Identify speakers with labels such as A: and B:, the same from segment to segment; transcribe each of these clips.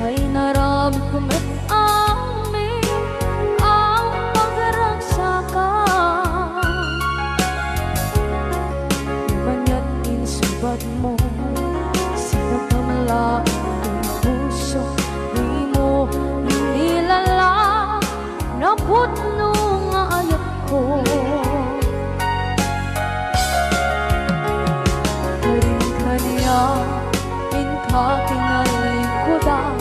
A: ay narami kumit amin ang pagragsakan. Ibanya't insubad mo, sinag na malaking ang puso, di mo inilala na putno nga ayat ko. Kakinalikudan,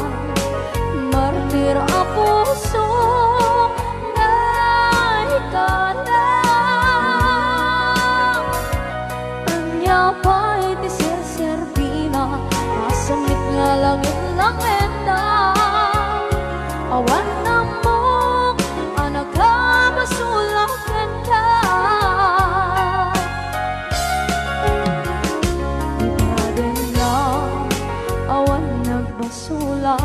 A: martir ang puso na ikalang. Anya pa'y tiserserbina, masamit nga langit-langit na. Awan na mo, anak ka, masulakan ka. Basula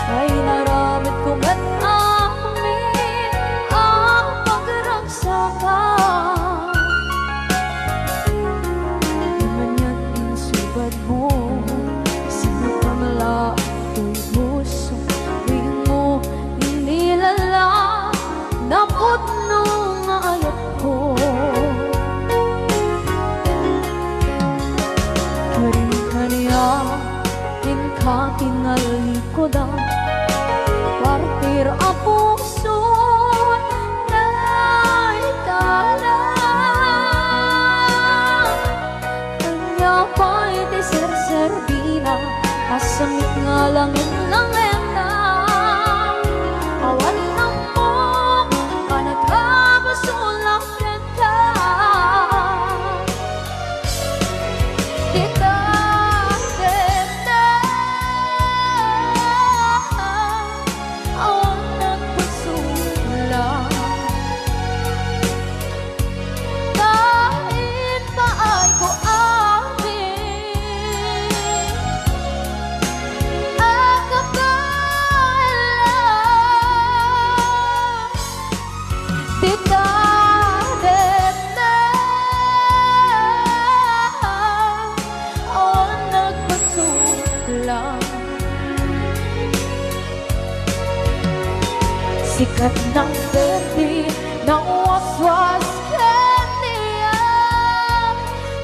A: ay naramit kong at amin ang pagragsakan. Imanya't insubad mo, sinapamala ito'y puso, di mo inilala na putno nga ayat ko. Karin-kaniya kakinalikodan, partir ang puso na ikalang. Kanya pa'y tiserserbina, asamit nga langit-langit na. Awan na mo, kanagkabasulakan ka. Sikat ng berde, ng waswas kandiya,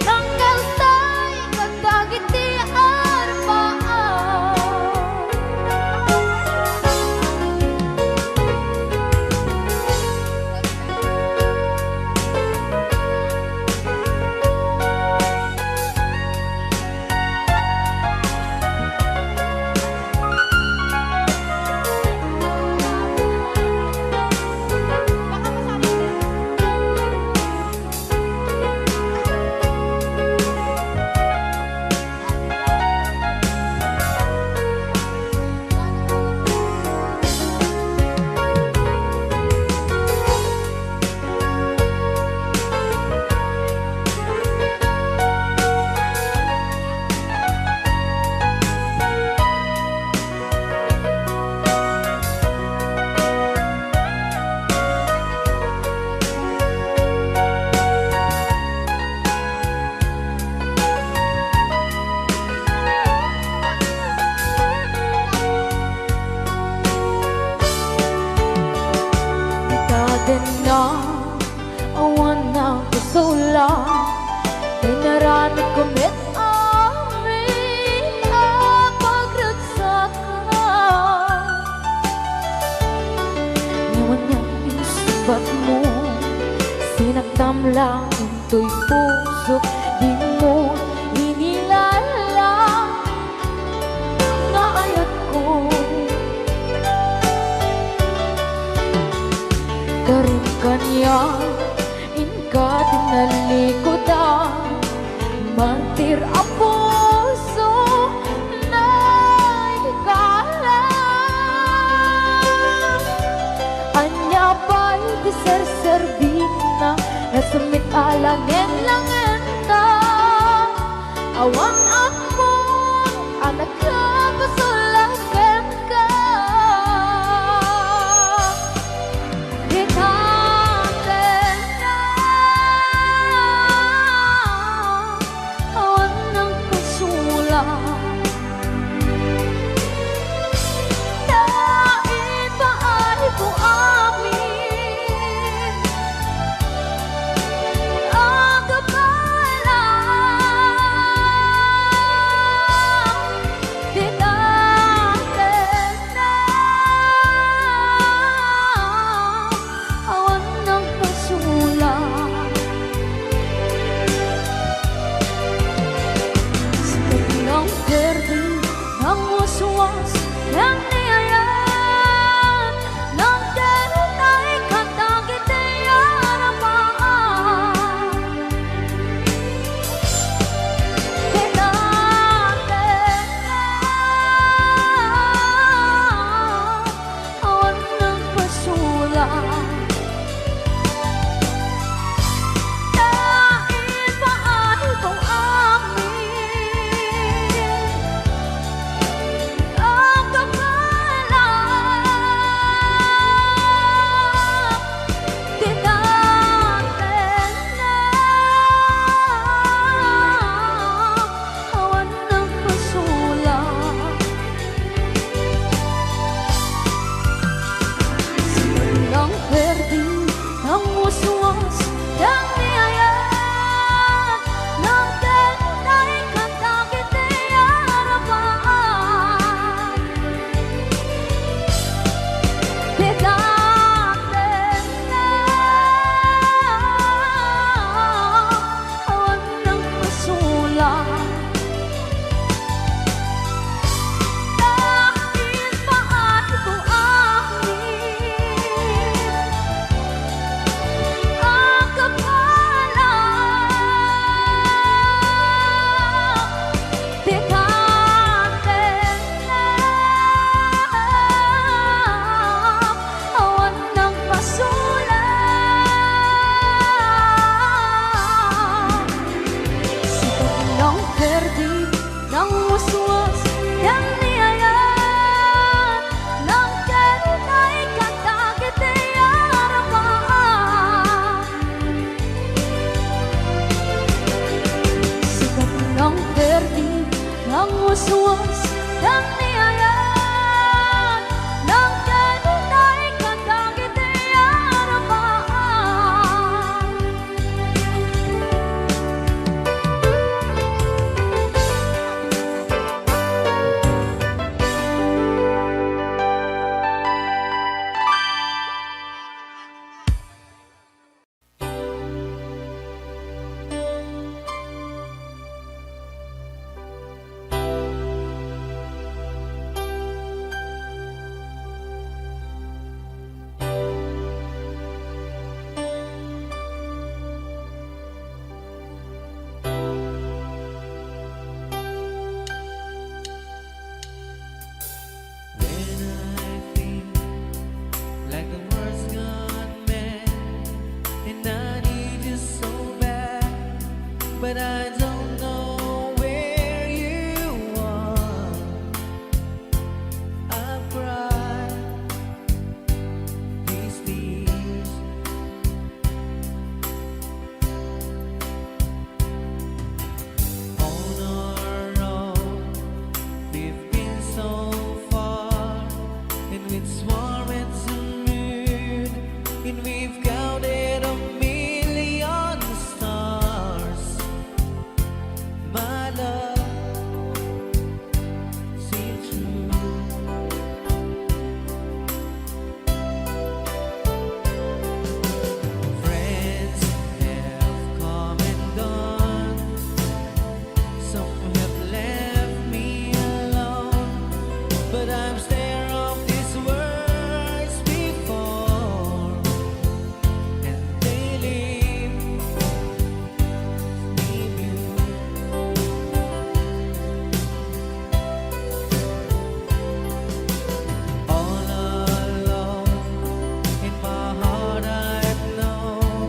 A: ng kalsay, kagdagitian paan. Na awan na kusula, ay naramit kumit amin ang pagragsakan. Iwan niya insubat mo, sinaktam lang ito'y puso, di mo inilala na ayat ko. Karin kanya inka tinalikodan, mantir ang puso na ikalang. Anya pa'y tiserserbina, nasumit alangin-langin na. Awan ako, anak ka, pasulakan ka. uswas yang niayan Nang derutay katagite yarapaan Kinate awan ng pasulang Dahil paano kung amin ang kapalang Tinatin na awan ng pasulang Silang perdi ng uswas yang niayan Nang derutay katagite yarapaan Tidaten na awan ng pasulang Dahil paano kung amin ang kapalang Tikaten na awan ng pasulang Sikat ng perdi ng uswas yang niayan Nang derutay katagite yarapaan Sikat ng perdi ng uswas yang niayan Nang derutay katagite yarapaan
B: When I think like the world's gone mad and I need you so bad, but I don't know where you are. I've cried these tears. On our own, we've been so far, and with swarm and some moon, and we've counted a million stars. My love seems true. Friends have come and gone. Some have left me alone, but I'm scared of these words before, and they leave me blue. All alone in my heart I've known,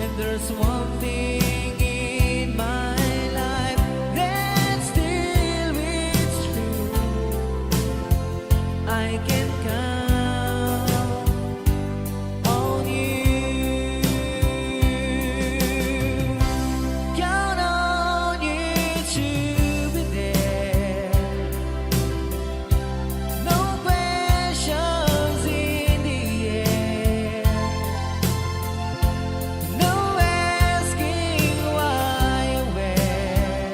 B: and there's one thing in my life that still is true. I can count on you. Count on you to be there. No questions in the air. No asking why or where.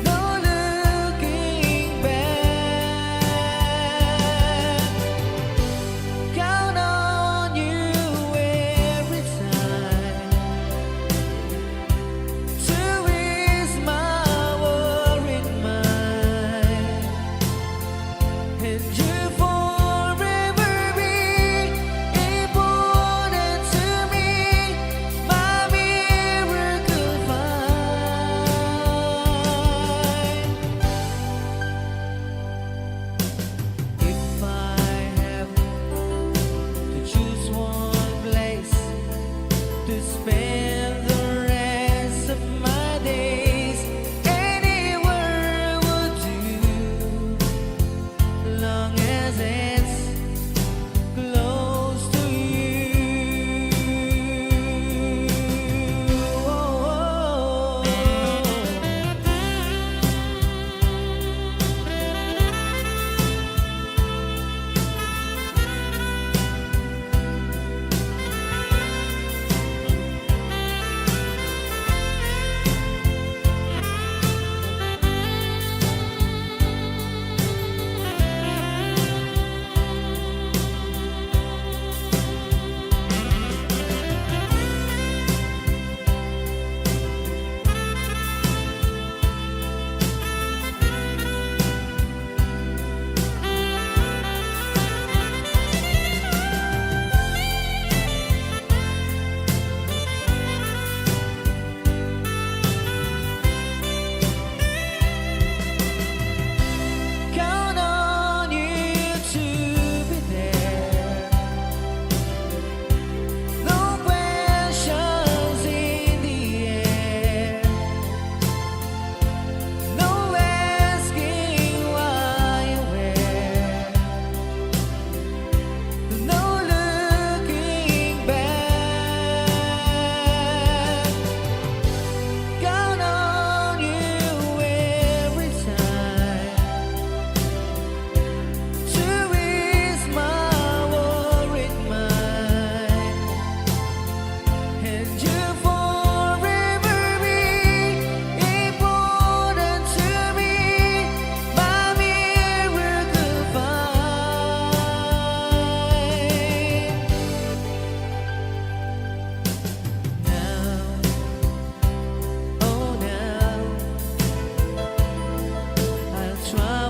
B: No looking back.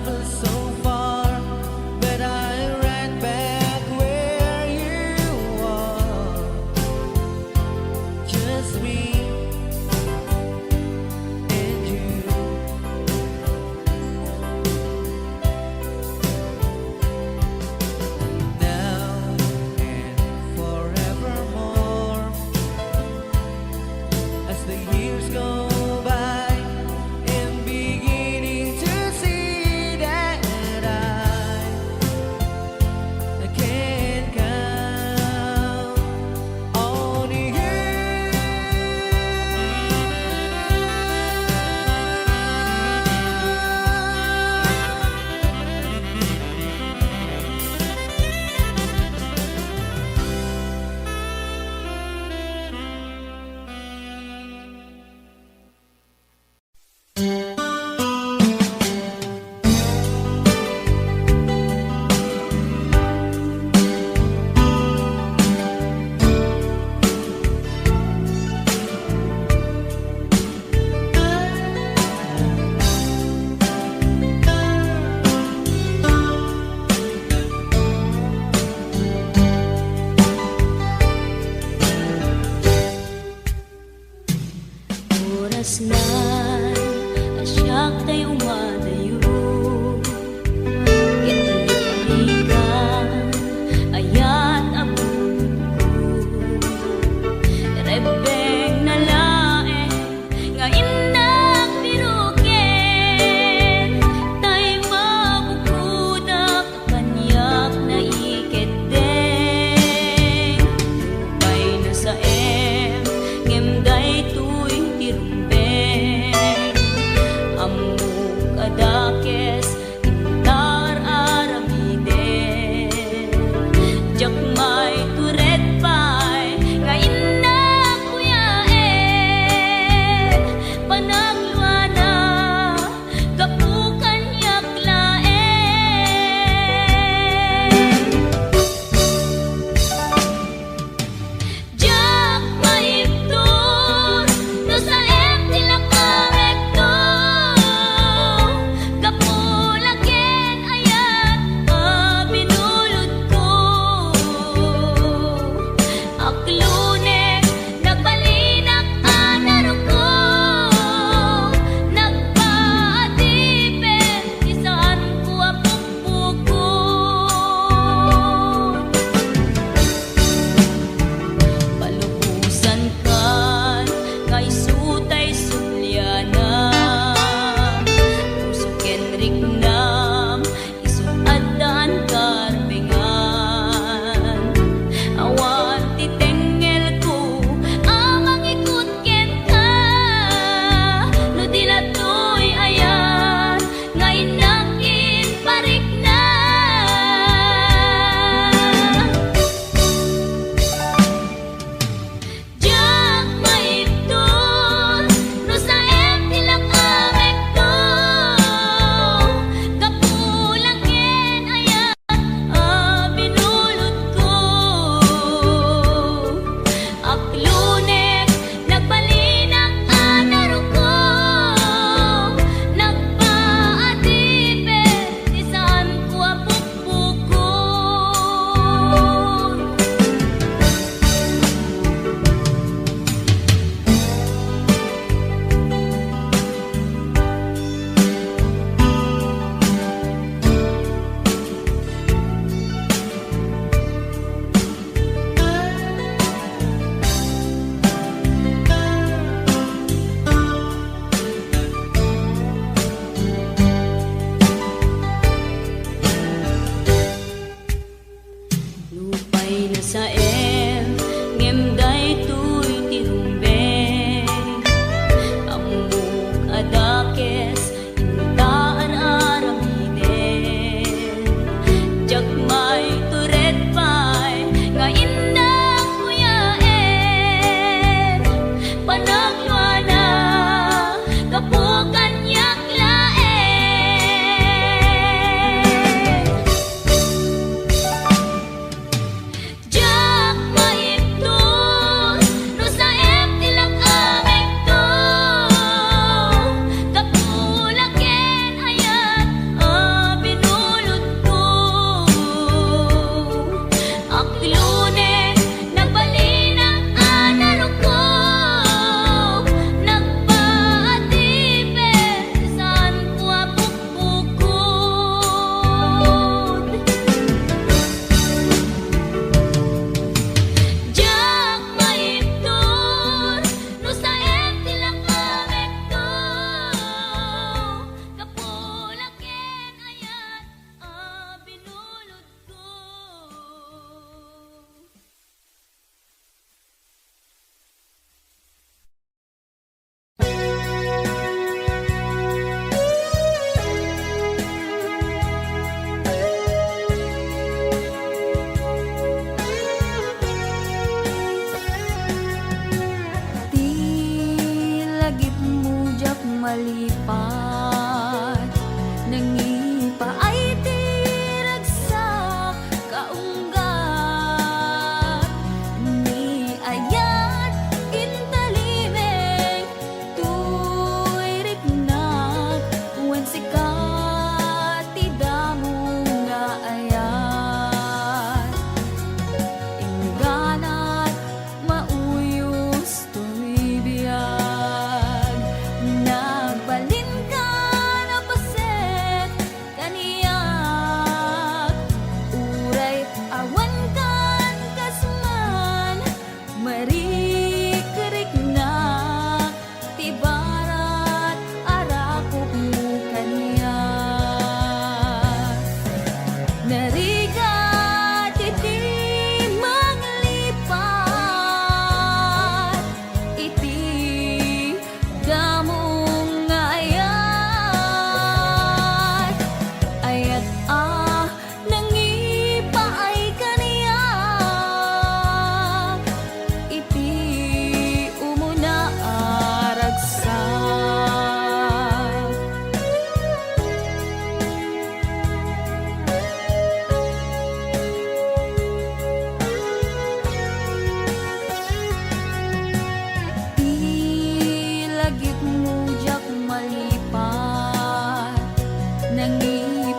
B: traveled so far, but I ran back where you are. Just me and you. Now and forevermore, as the years go by, and beginning to see that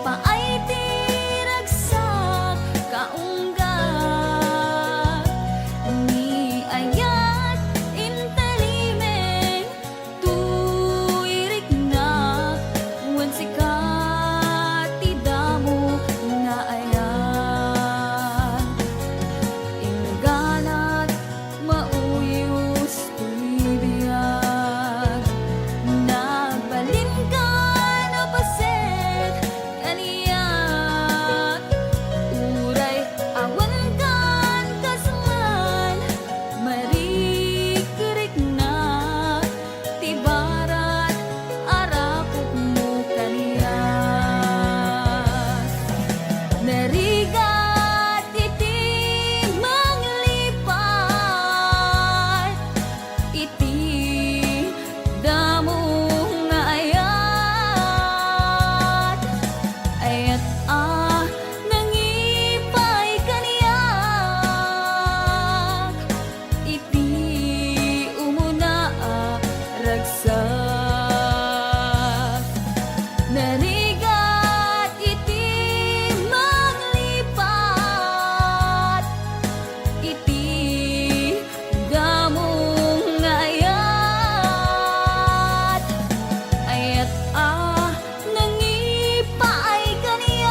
A: paay tiragsak kaunggat ni ayat intalimeng tuirik na wan sikat tidamo nga ayan ingganat mauyos tuibiyag nagbalin ka na paset kaniyat uray awan kan kasman marikirik na tibarat arakok mo kaniyat narigat iti manglipat iti damo nga ayat ayat nangipay kaniyak iti umuna ragsak narigat iti manglipat iti damo nga ayat ayat nangipaay kaniyak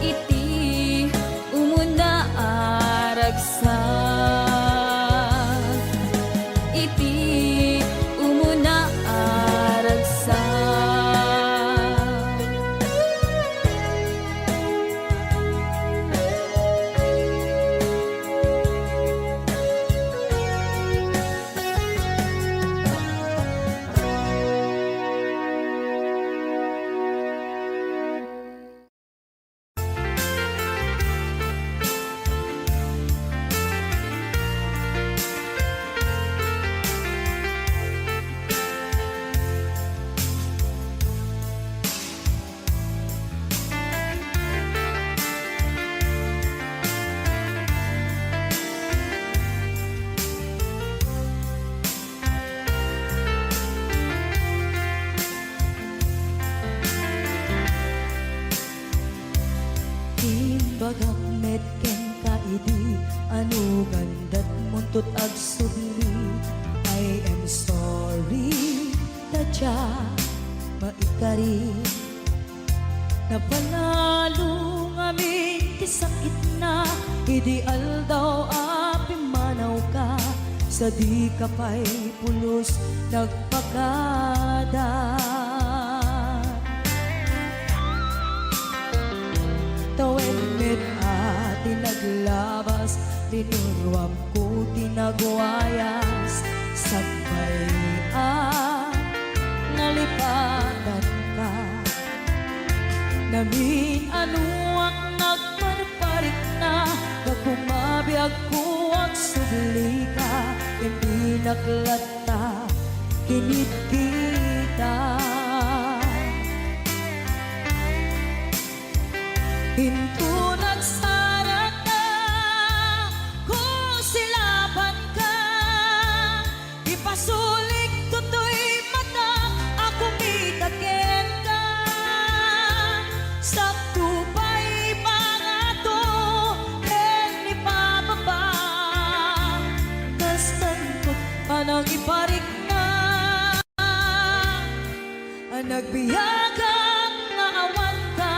A: iti umuna ragsak iti umuna ragsak
C: Timbagak metken kaidi anu gandat muntut agsubli I am sorry tadya maikari napanalo ngamin ti sakit na ideal daw api manaw ka sa di kapay pulos nagpakada tawen met ati naglabas tinurwam ko tinagwayas sabay nalipatan ka namin anuak nagparparik na kakumabiyag ko ang subli ka hindi naklata kinit kita Hinto nagsara ka, kung silaban ka, ipasulik tutoy mata, ako mitaken ka. Sakto pa'y pangato, ken ipababa, kastan ko panang iparik na, nagbiyagang naawan ka.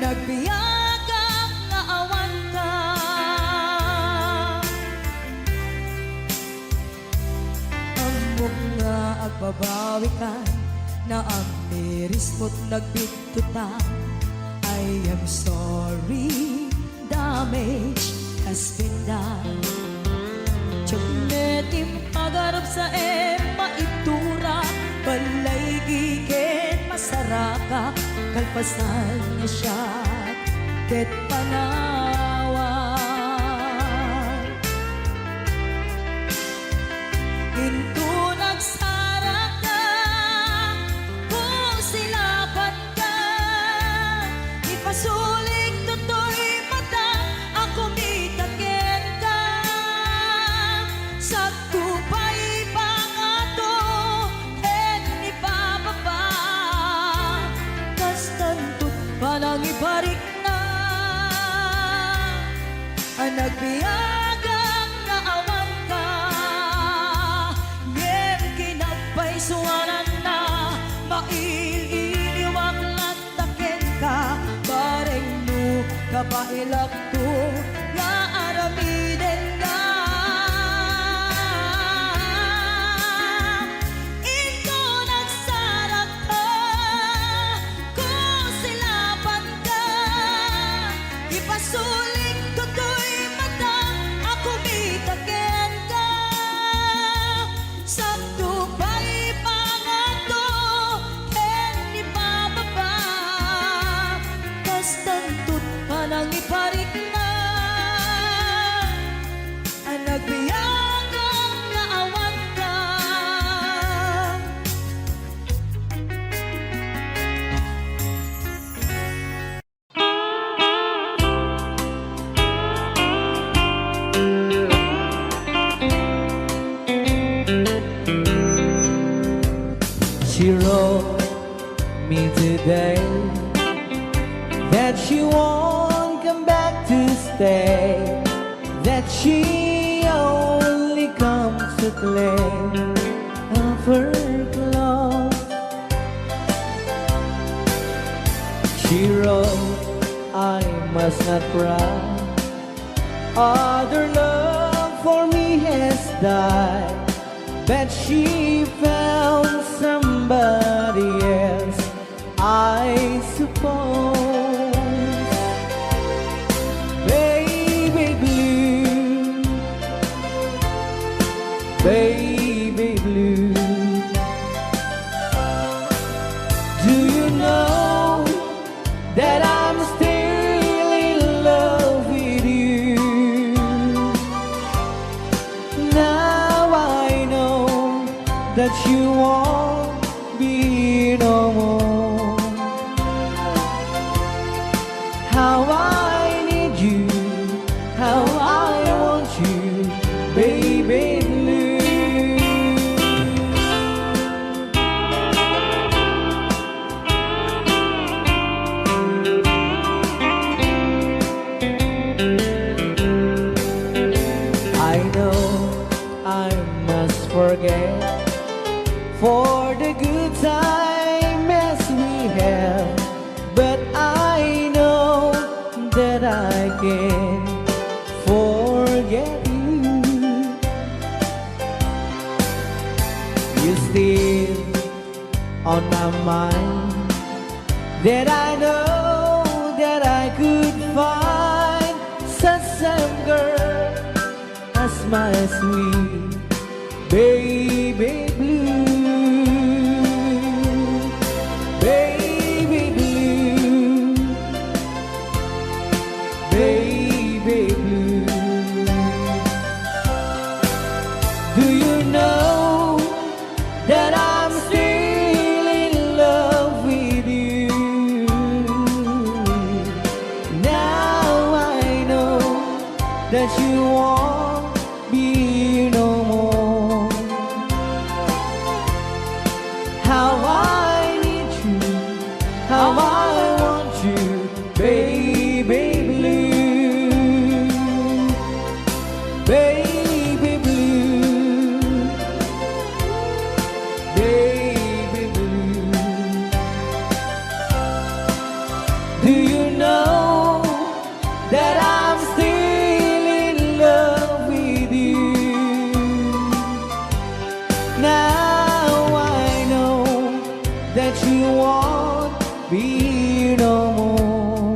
C: nagbiyagang nga awan ka. Amok nga agbabawi ka na ang miris mo't nagbigtutan. I am sorry, damage has been done. Tiyagnetim pagarap sa maitura, balay gigit masaraka, kalpasan niya siya, ket panawan. Into nagsara ka, kung silapan ka, ipasulik toto'y mata, ako mitakin ka. Sa tupay pangato, en ipababa, kas tanto panang ibarik na, ang nagbiyagang na awan ka. Ngem kinagpaisuanan na, maililiwag lataken ka, bareng no kapailak to, nga aramiden ka. Ito nagsarak ka, kung silapan ka, ipasuling toto'y mata, ako mitaken ka. Sa tupay pangato, en ipababa, kas tanto't panang iparik na, ang nagbiyagang nga awan ka.
B: She wrote me today that she won't come back to stay, that she only comes to claim of her clothes. She wrote, I must not cry, other love for me has died, that she found somebody else, I suppose. Baby blue, baby blue, do you know that I'm still in love with you? Now I know that you won't be no more. How I need you, how I want you, baby blue. I know I must forget for the good time as we have, but I know that I can forget you. You're still on my mind, that I know that I could find such some girl as my sweet baby blue. Baby blue, baby blue, do you know that I'm still in love with you? Now I know that you won't be no more. won't be here no more.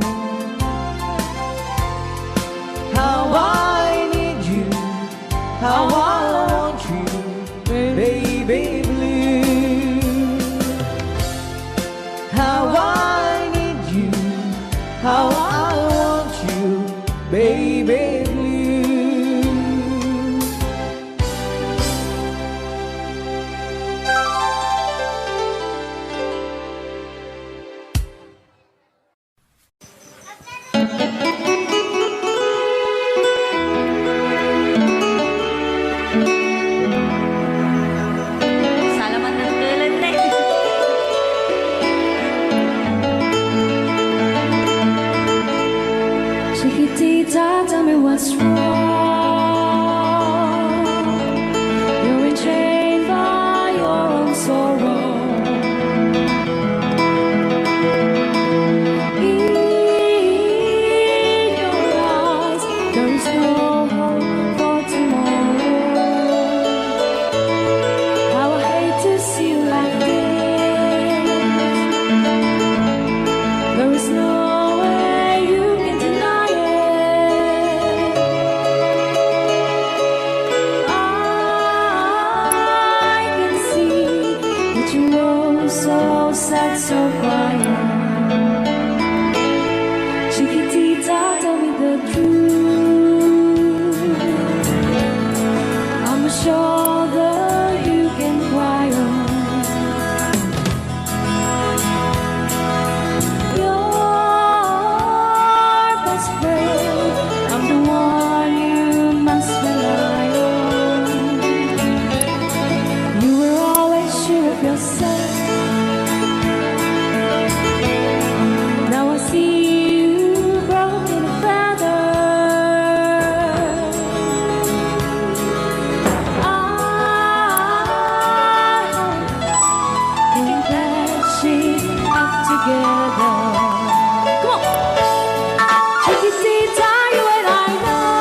B: How I need you, how I want you, baby blue. How I need you, how I want you, baby blue.
A: Salamat ng tulan na
C: Chiquitita, tell me what's wrong. You're enchained by your own sorrow. In your eyes, there is no hope for tomorrow. How I hate to see you like this. There is no way you can deny it. I can see that you're so sad, so quiet. Chiquitita, tell me the truth. I'm a shoulder you can cry on. Your best friend, I'm the one you must rely on. You were always sure of yourself. Now I see you broken a feather. I think that she's up together. Come on, Chiquitita, you and I know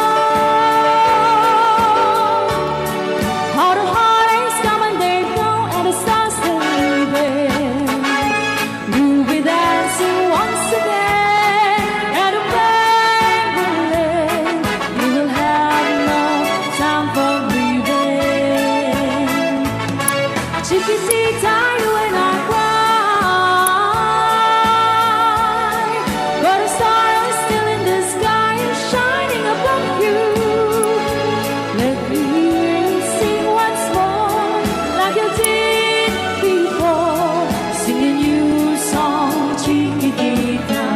C: how the heartaches come and they go, and the stars still leaving. You'll be dancing once again at a banquet. You will have no time for grieving. Chiquitita, you and I cry, but a star is still in the sky and shining above you. Let me hear you sing once more, like you did before, singing you a song, Chiquitita.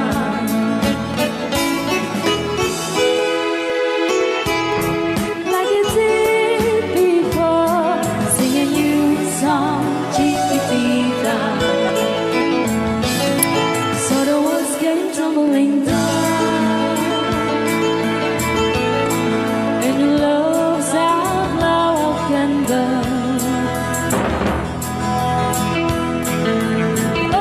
C: Like you did before, singing you a song, Chiquitita. So the walls came tumbling down, and your love's out loud candle. Oh,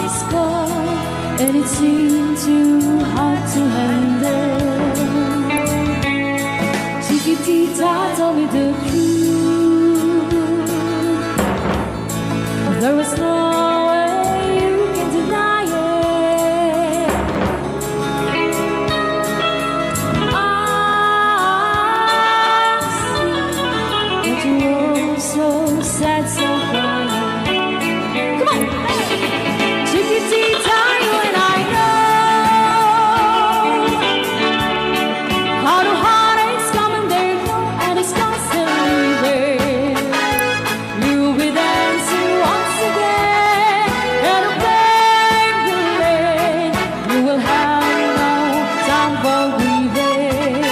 C: it's gone, and it seemed too hard to handle. Chiquitita, tell me the truth. There was no way you can deny it. I see that you were so sad, so quiet. Come on, Chiquitita, you and I know how the heartaches come and they go, and it's constantly there. You'll be dancing once again at a banquet. You will have no time for grieving.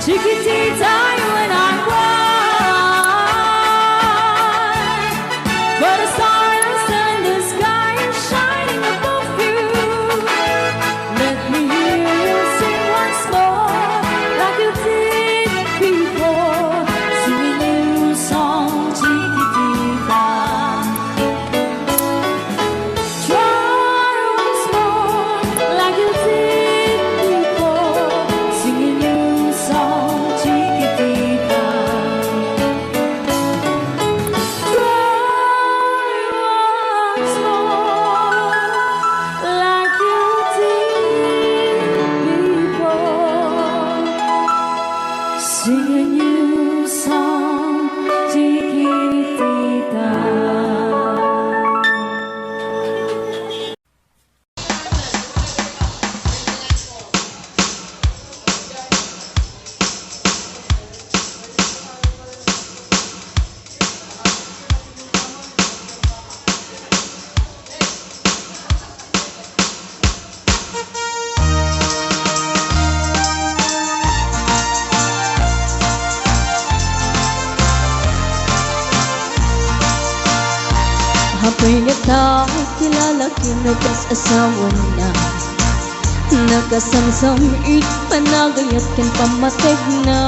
C: Chiquitita, you and I cry, Ako'y natawid, kilala kinugas asawa na. Nagasamsamit, panagayat ken pamatig na.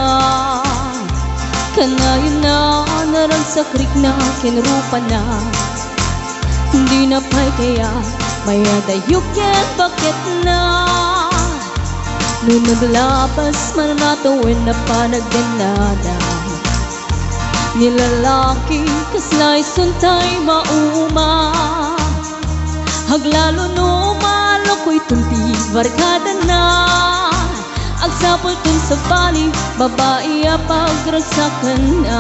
C: Kanayon na, narang sa krik na, kinrupa na. Hindi na pa'y kaya, maya dayok yan, bakit na? Nung naglabas, mananatawin na panagdanada. Nilalaki, kaslay suntay mauma. Haglalo no, malo ko'y tunti, barkada na. Agsapol tun sa bali, babae pagragsakan na.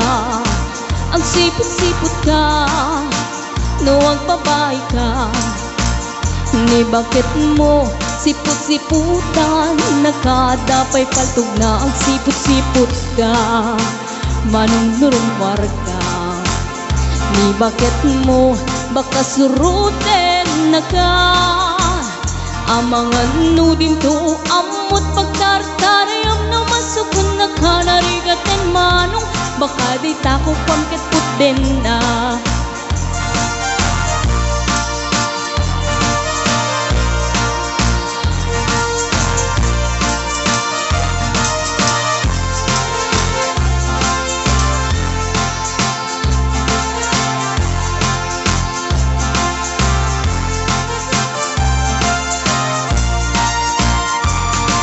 C: Ang sipot-sipot ka, no ang babae ka. Ni bakit mo sipot-siputan, nakadapay paltog na ang sipot-sipot ka. Manong nurumwar ka, ni bakit mo baka surutin na ka. Ang mga nudim to amot pagtartarayam na masukun na ka. Narigatin manong baka di tako pangkit putin na.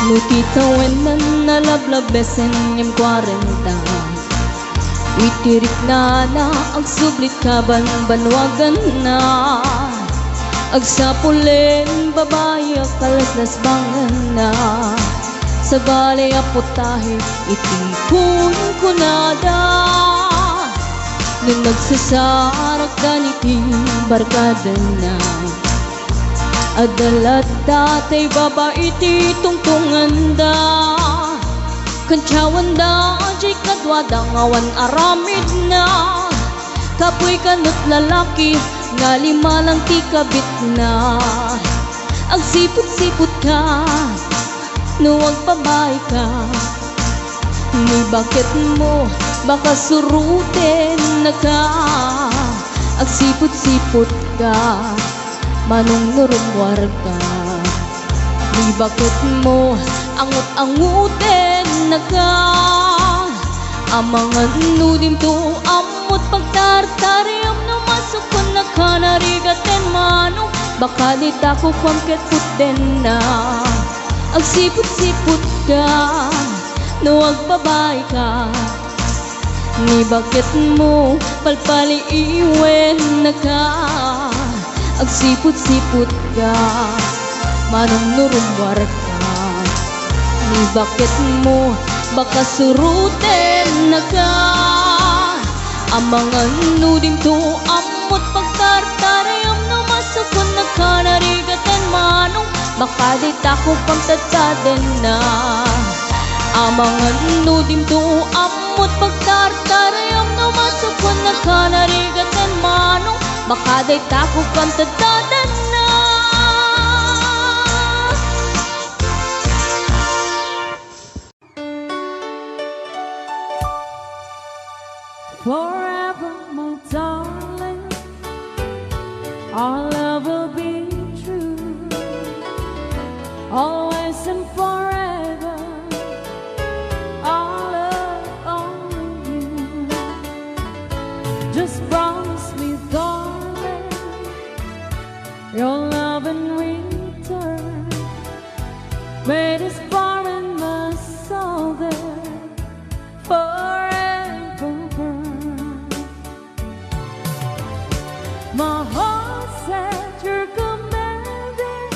C: Nutitawen na nalablabesen yung 40. Witirik na ang sublit kaban banwagan na. Agsapulin babae kalaslas bangan na. Sa balay aputahe itingkun kunada. Nung nagsasarak ganiting barkada na. Adalat datay babae ti tungtungan da. Kantsawan da, jay kadwadang awan aramid na. Kapoy kanot lalaki, nga lima lang ti kabit na. Ang sipot-sipot ka, nuwag pabay ka. Ni bakit mo, baka surutin na ka. Ang sipot-sipot ka, manong nurumwar ka. Ni bakit mo angut-angutin na ka. Ang mga nudim to amot pagtartariyam na masukon na ka. Narigatin manong baka di tako pangkit putin na. Ang sipot-sipot ka, nuwag babae ka. Ni bakit mo palpaliiwen na ka. Ang sipot-sipot ka, manong nurumwar ka. Ni bakit mo baka surutin na ka. Ang mga nudim to amot pagtartarayam na masukon na ka. Narigatin manong baka di tako pagtataden na. Ang mga nudim to amot pagtartarayam na masukon na ka. Narigatin manong baka di tako pagtataden na. Forever, my darling, our love will be true. Always and forever, our love only you. Just promise me, darling, your love in return. Made us far in my soul there forever. My heart said you're commanded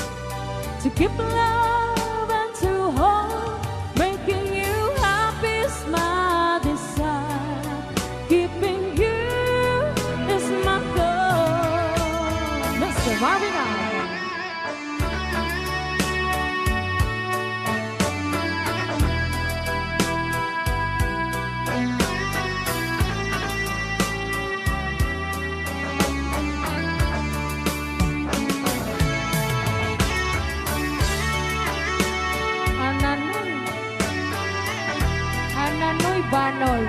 C: to keep love and to hold, making you happy is my desire. Keeping you is my goal. Mr. Marvin Allen. Ananoy Banoy.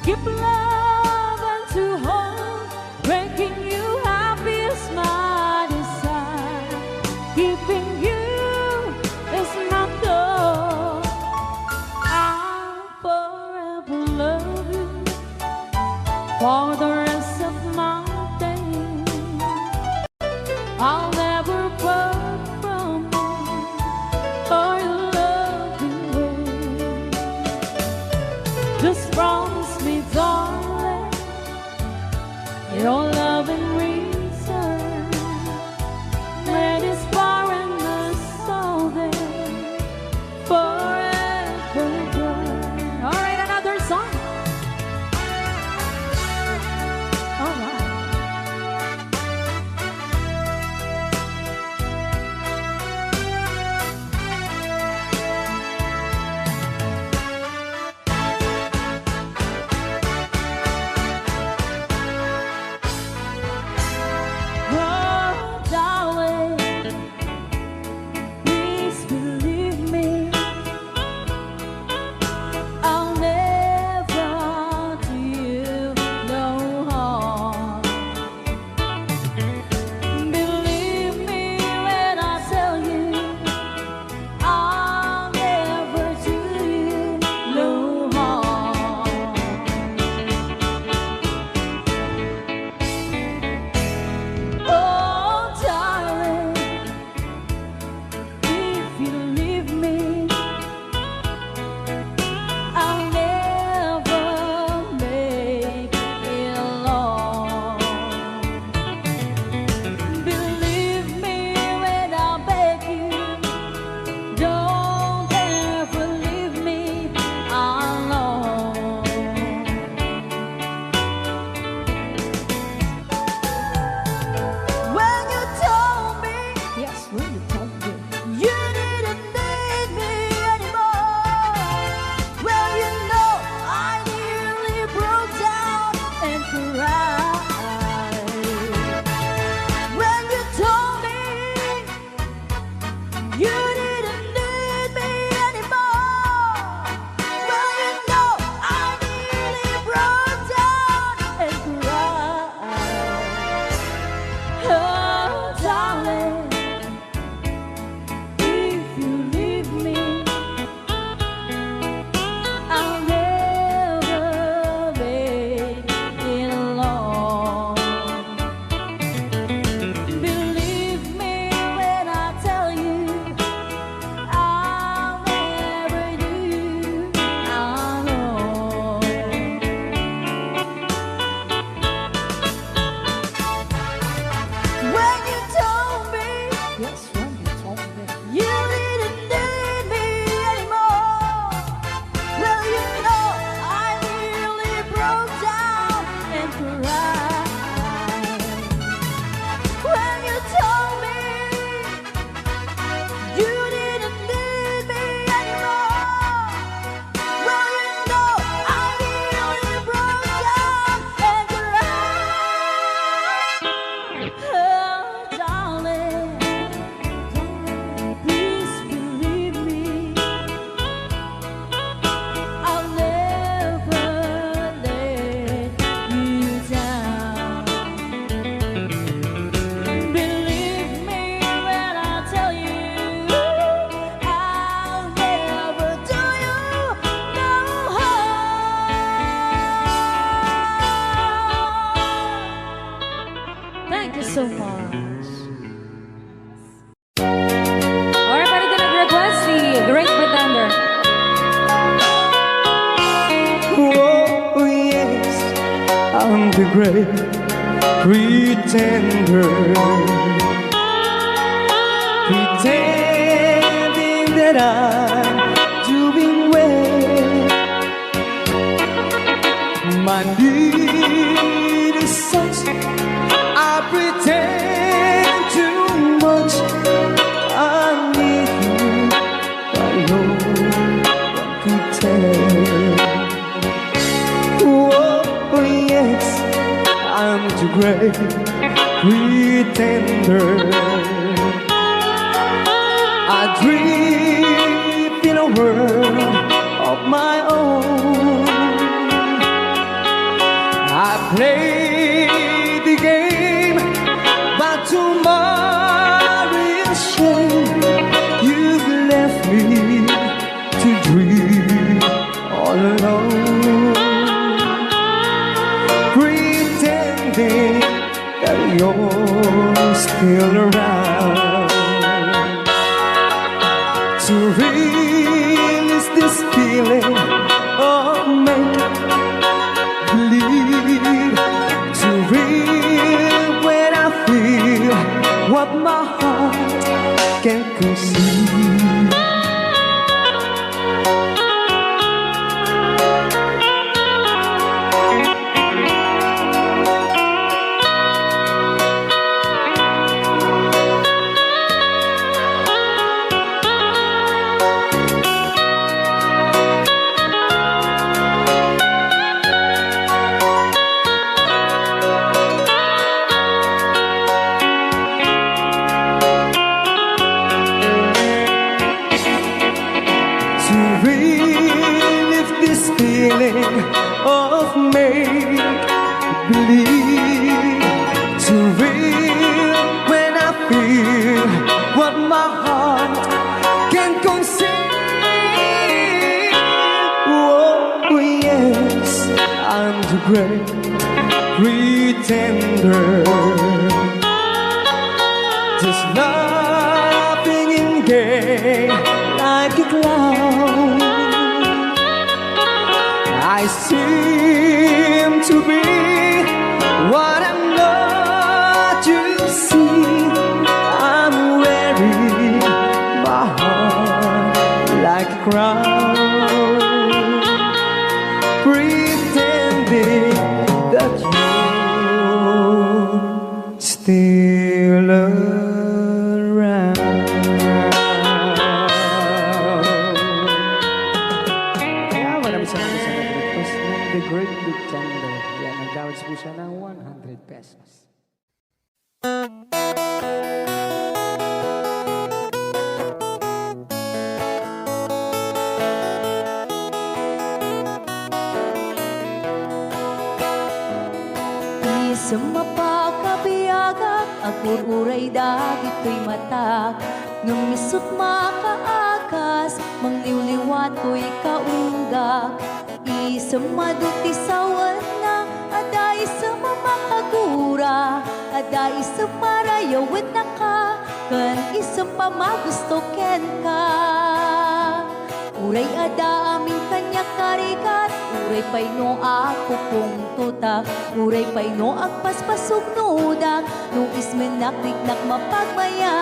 C: Give love and to hold, making you happy is my desire. Keeping you is not all. I'll forever love you for the rest of my days. I'll never part from you or your loving ways. Just promise me, darling, your love in return. May this barrenness all day forever burn. All right, another song. All right. Oh, darling, please believe me. I'll never do you no harm. Believe me when I tell you, I'll never do you no harm. Oh, darling, if you leave me, I'll never make it alone. Believe me when I beg you, don't ever leave me alone. When you told me, yes, when you told me, you didn't need me anymore. Well, you know, I nearly broke down and cried. When you told me you didn't need me anymore. Well, you know, I nearly broke down and cried. Oh, darling, if you leave me, I'll never make it alone. Believe me when I tell you, I'll never do you alone. When you told me, yes, when you told me, you didn't need me anymore. Well, you know, I nearly broke down and cried. When you told me you didn't need me anymore. Well, you know, I nearly broke down and cried. Oh, darling, please believe me. I'll never let you down. Believe me when I tell you, I'll never do you no harm. Thank you so much. Everybody gonna request the Great Pretender.
B: Oh, yes, I'm the great pretender. Pretending that I'm doing well. My need is such, I pretend too much. I need you, but no one could tell. Oh, yes, I'm too great pretender. I dream in a world of my own. I played the game, but tomorrow is shame. You've left me to dream all alone, pretending that you're still around. To release this feeling of make-believe, to real when I feel what my heart can conceive. Relive this feeling of make-believe, to real when I feel what my heart can conceive. Oh yes, I'm the great pretender, just laughing in gay like a clown. I seem to be what I'm not, you see. I'm wearing my heart like a crown, pretending that you're still around. The Great Big Thunder. Yan, nag-dowage po siya ng 100 pesos.
C: Sa mapakabiyagak, agur-uray dagit ko'y matak. Nung misut makaakas, mangliwliwat ko'y kaunggak. Isang maduti sawan na, ada isang mamakagura, ada isang marayawin na ka, kan isang pamagusto ken ka. Uray ada aming kanya karikat, uray pay no ako kung tutak, uray pay no agpaspasog nudak, no ismen nakliknak mapagmayan.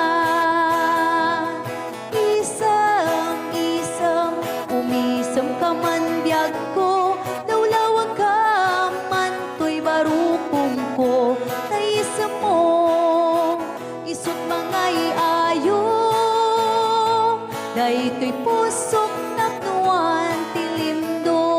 C: Isang, umisam ka man biyag ko, nawlawag ka man to'y barukong ko, taisa mo, isot mga iayo, dahi to'y pusok naknuan tilindo.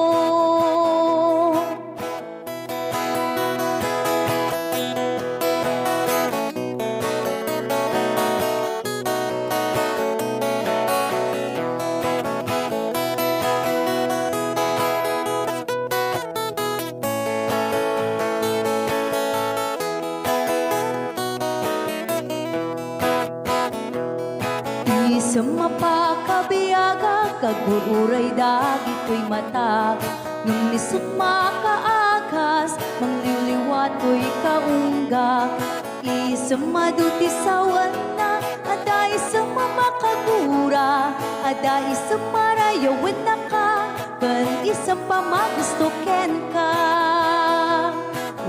C: Sa mapakabiyaga, kagururay dagit ko'y matak. Nung nisot makaakas, mangliliwat ko'y kaunggak. Isang maduti sawan na, ada isang mamakagura, ada isang marayawin na ka, kan isang pamagusto ken ka.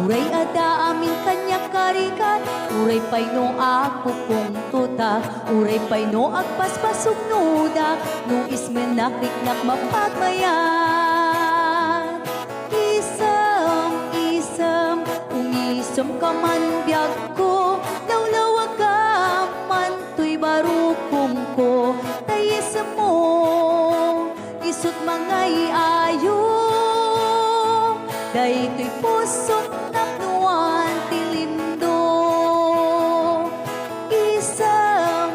C: Uray ada amin kanya karikat, uray pay no ako kung tuta, uray pay no agpaspasog nuda, no ismen nakliknak mapagmayan. Isam, umisam ka man biyag ko, lawlawag ka man to'y barukong ko, tayisa mo, isot mga iayo, dahi to'y pusok naknuan tilindo. Isam,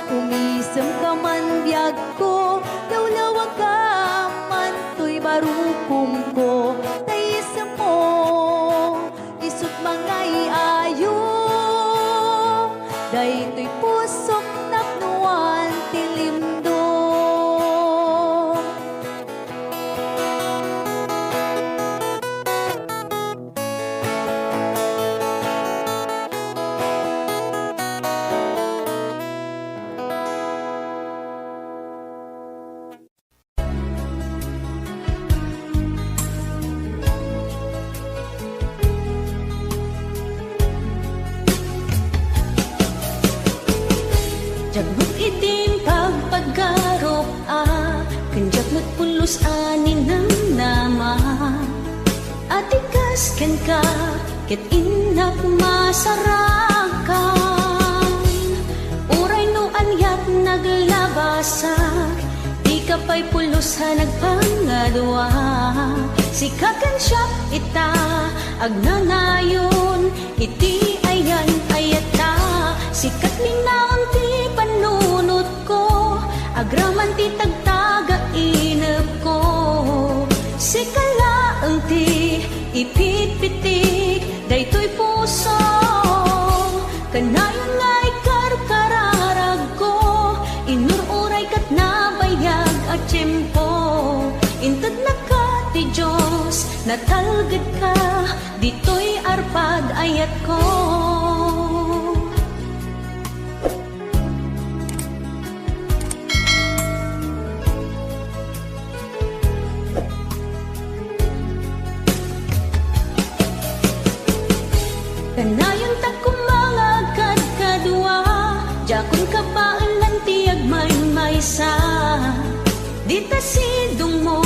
C: umisam ka man biyag ko, lawlawag ka man to'y barukong ko, tayisa mo, pulos anin ng nama at ikasken ka ket inak masarakan uray no anyat naglabasak di ka pa'y pulos ha nagpangadwa sikakan siya ita agnanayon iti ayan ayata sikat linaon ti panunot ko agraman ti tagtaga inep ko sikalaeng ti ipitpitik daytoy puso kanayon nga'y karkararag ko inururay kat nabayag at tiyempo inted na ka ti Diyos natalged ka ditoy arpad ayat ko kanayon ta kumangagad kadwa jakon ka paalan ti agmaymaysa dita sidong mo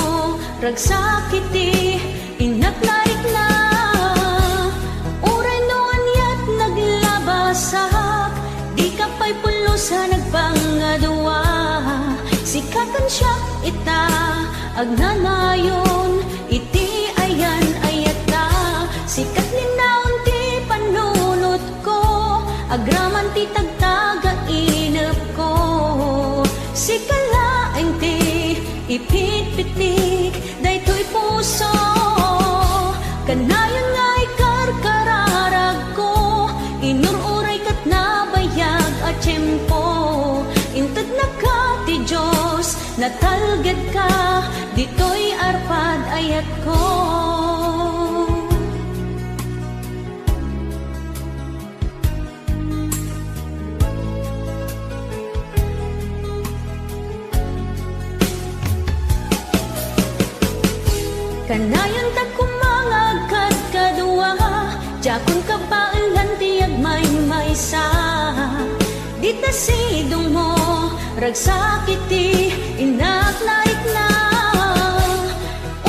C: ragsakiti inaknarik na uray no anyat naglabasak di ka pa'y pulos ha nagpangadwa sikakan siya ita agnanayon iti ayan ayata sikat linaon ti panunot ko agraman ti tagtaga inep ko sikalaeng ti ipitpitik daytoy puso kanayon nga'y karkararag ko inururay kat nabayag at tiyempo inted na ka ti Diyos natalged ka ditoy arpad ayat ko kanayon ta kumangagad kadwa jakon ka paalan ti agmaymaysa dita sidong mo ragsakiti inaknarik na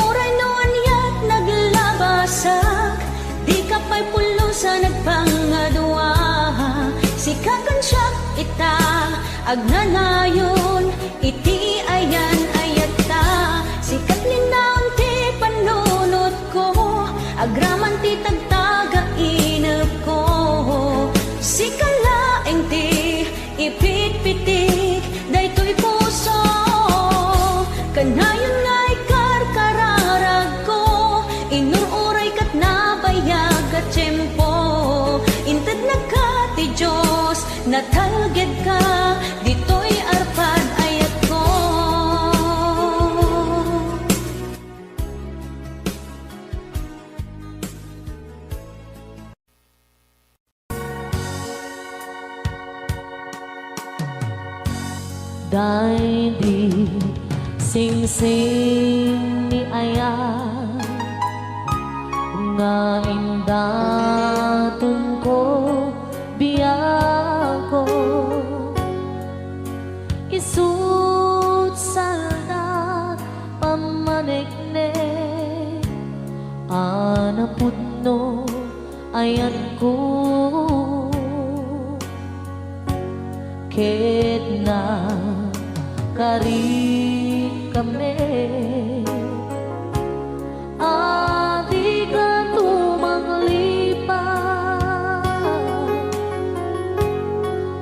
C: uray no anyat naglabasak di ka pa'y pulos ha nagpangadwa sikakan siya ita agnanayon iti ayan ayata sikat linaon ti panunot ko agraman ti tagtaga inep ko sikalaeng ti ipitpitik daytoy puso kanayon nga'y karkararag ko inururay kat nabayag at tiyempo inted na ka ti Diyos natalged ka ditoy arpad ayat ko
D: dahil di sing-sing ni aya nga indatun ko biyago isut salda pamanekne anaputno ayan ko ket na kari kami adi ka tumanglipat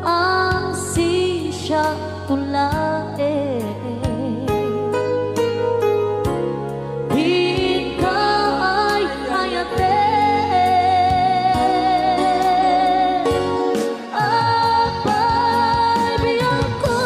D: ang sisya tulae di ka ay hayate apay biyang ko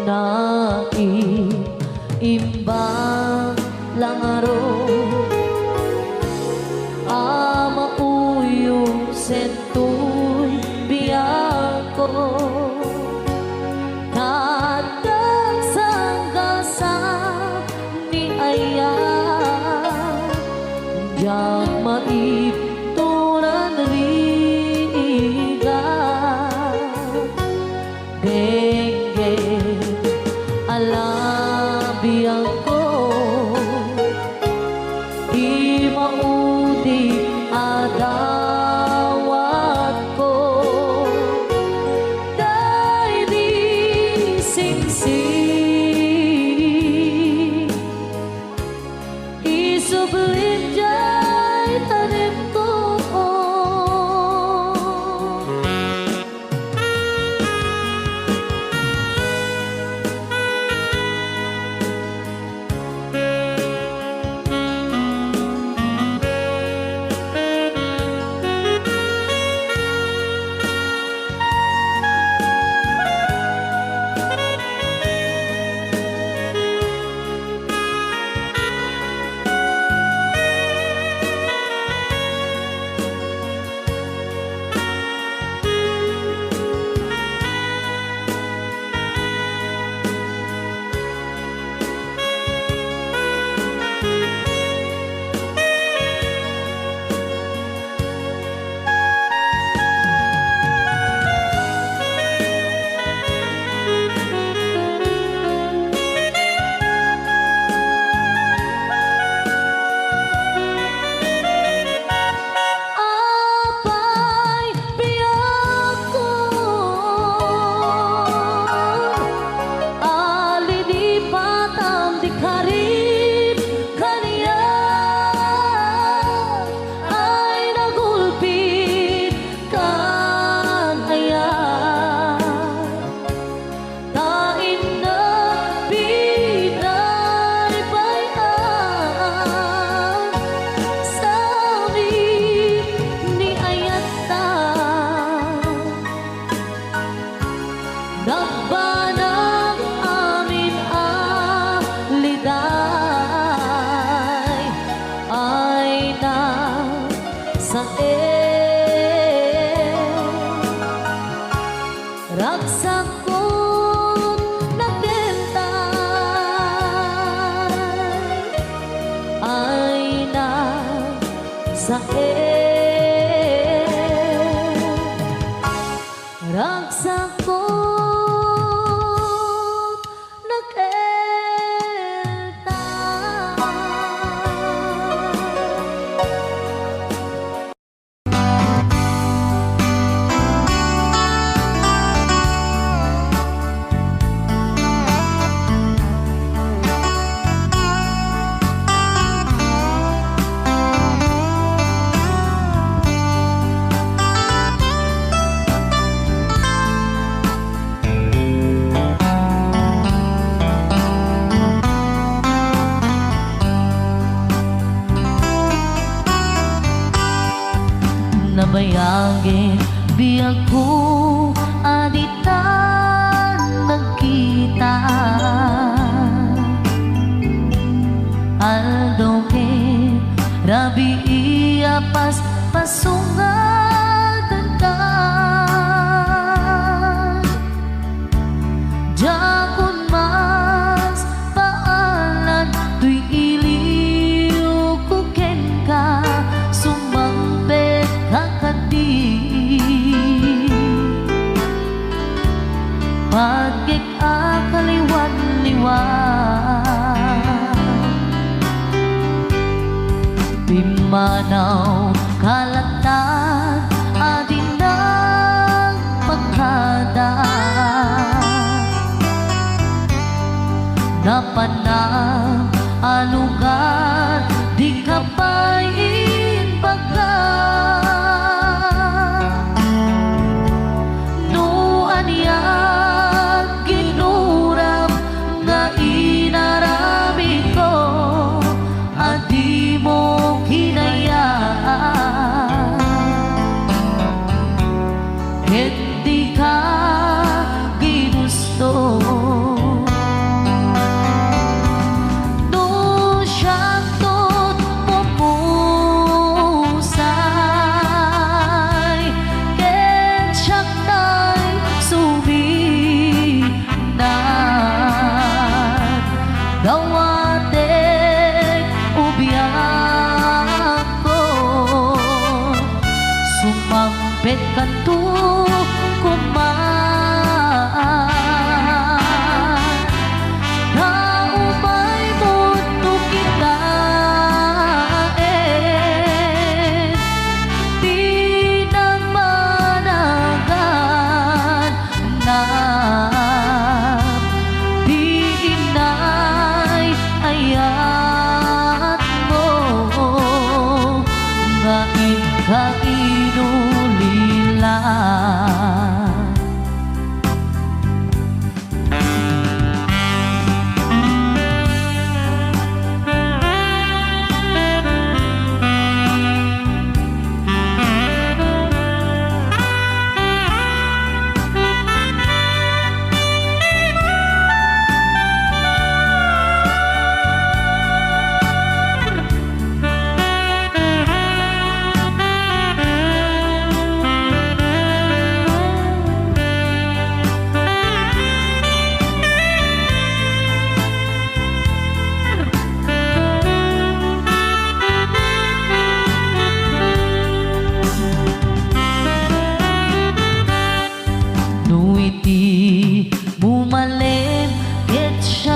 D: naiimbang langaro amauyong sentoy biyako nadagsang gasa ni aya yang maipturan riga denge alabiang ko di maudi adawat ko dahil di singsing isublim jay tanim ko nagbanang amin aliday ay na sa ragsak ko nagdentay ay na sa ragsak ko nabayagin biyag ko aditan nagkita aldo ke rabi iya pas pasungatan ka jakun mas paalan tuy iliw kuken ka sumangpet kakadi pagkik akaliwan-liwan pimanaw kalatag adin ng pagkada napanang alugar di kapain baga nuan yan ginuram nga inarami ko adi mo hinayaan hindi ka ginusto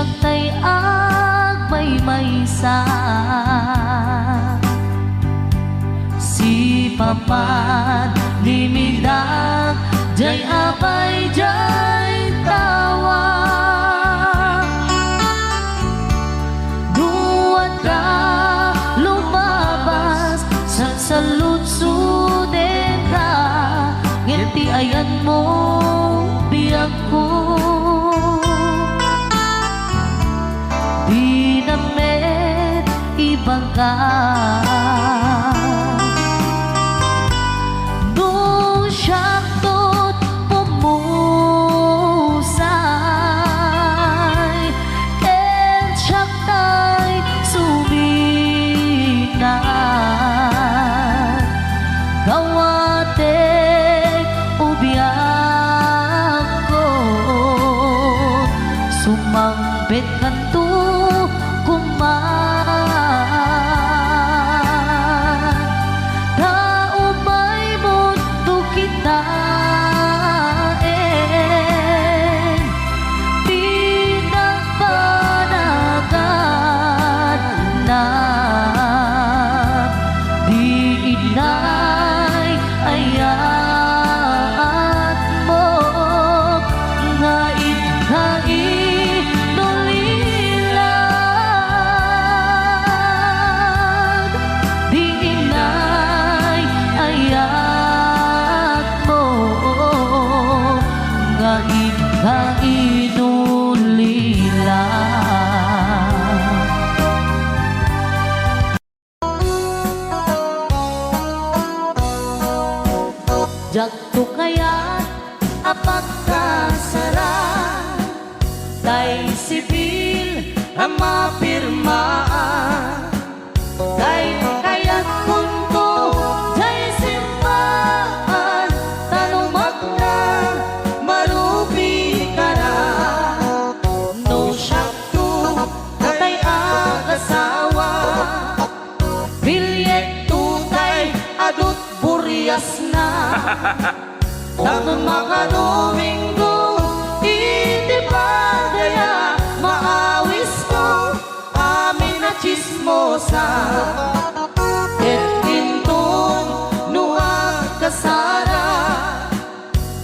D: siya tay agmay maysa. Si papat limidag jay apay jay tawa. Duwat ka lumabas sa saludsuden ka, ngiti ayan mo biyag ko. Di namet ibang ka. Nung siyaktot pumusay, ken siyaktay suminan. Gawatek ubiyag ko, sumambit kanto kuman. Naumay mundo kita pinagpanagan na di inay ayat mo nga inulilan. Di inay ayat mo nga inulilan. Jagto kaya't apagkasara, tay sibil ang mapirmaan. Tay kaya't kunto jay simbahan, talumak na marubi ka na. No syakto tay agasawa, bilyet tutay adut buryas na. Tanong makadominggo, iti pa daya maawis ko, amin na chismosa. Et intun nuwag kasara,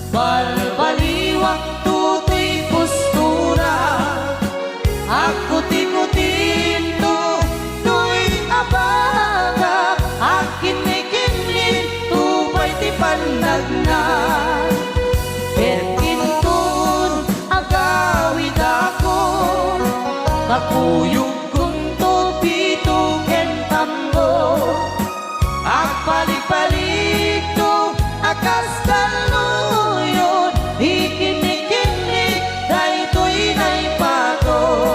D: balbaliwak tutoy postura. Ako tikutin to, to'y abagap, akin ni kinlin, tupay ti pandagna. Ket intun agawid ako, kakuyog kong tupito ken tambo. Agpalik-palik to, akas kaluyon, ikinik-kinik, daytoy naipato.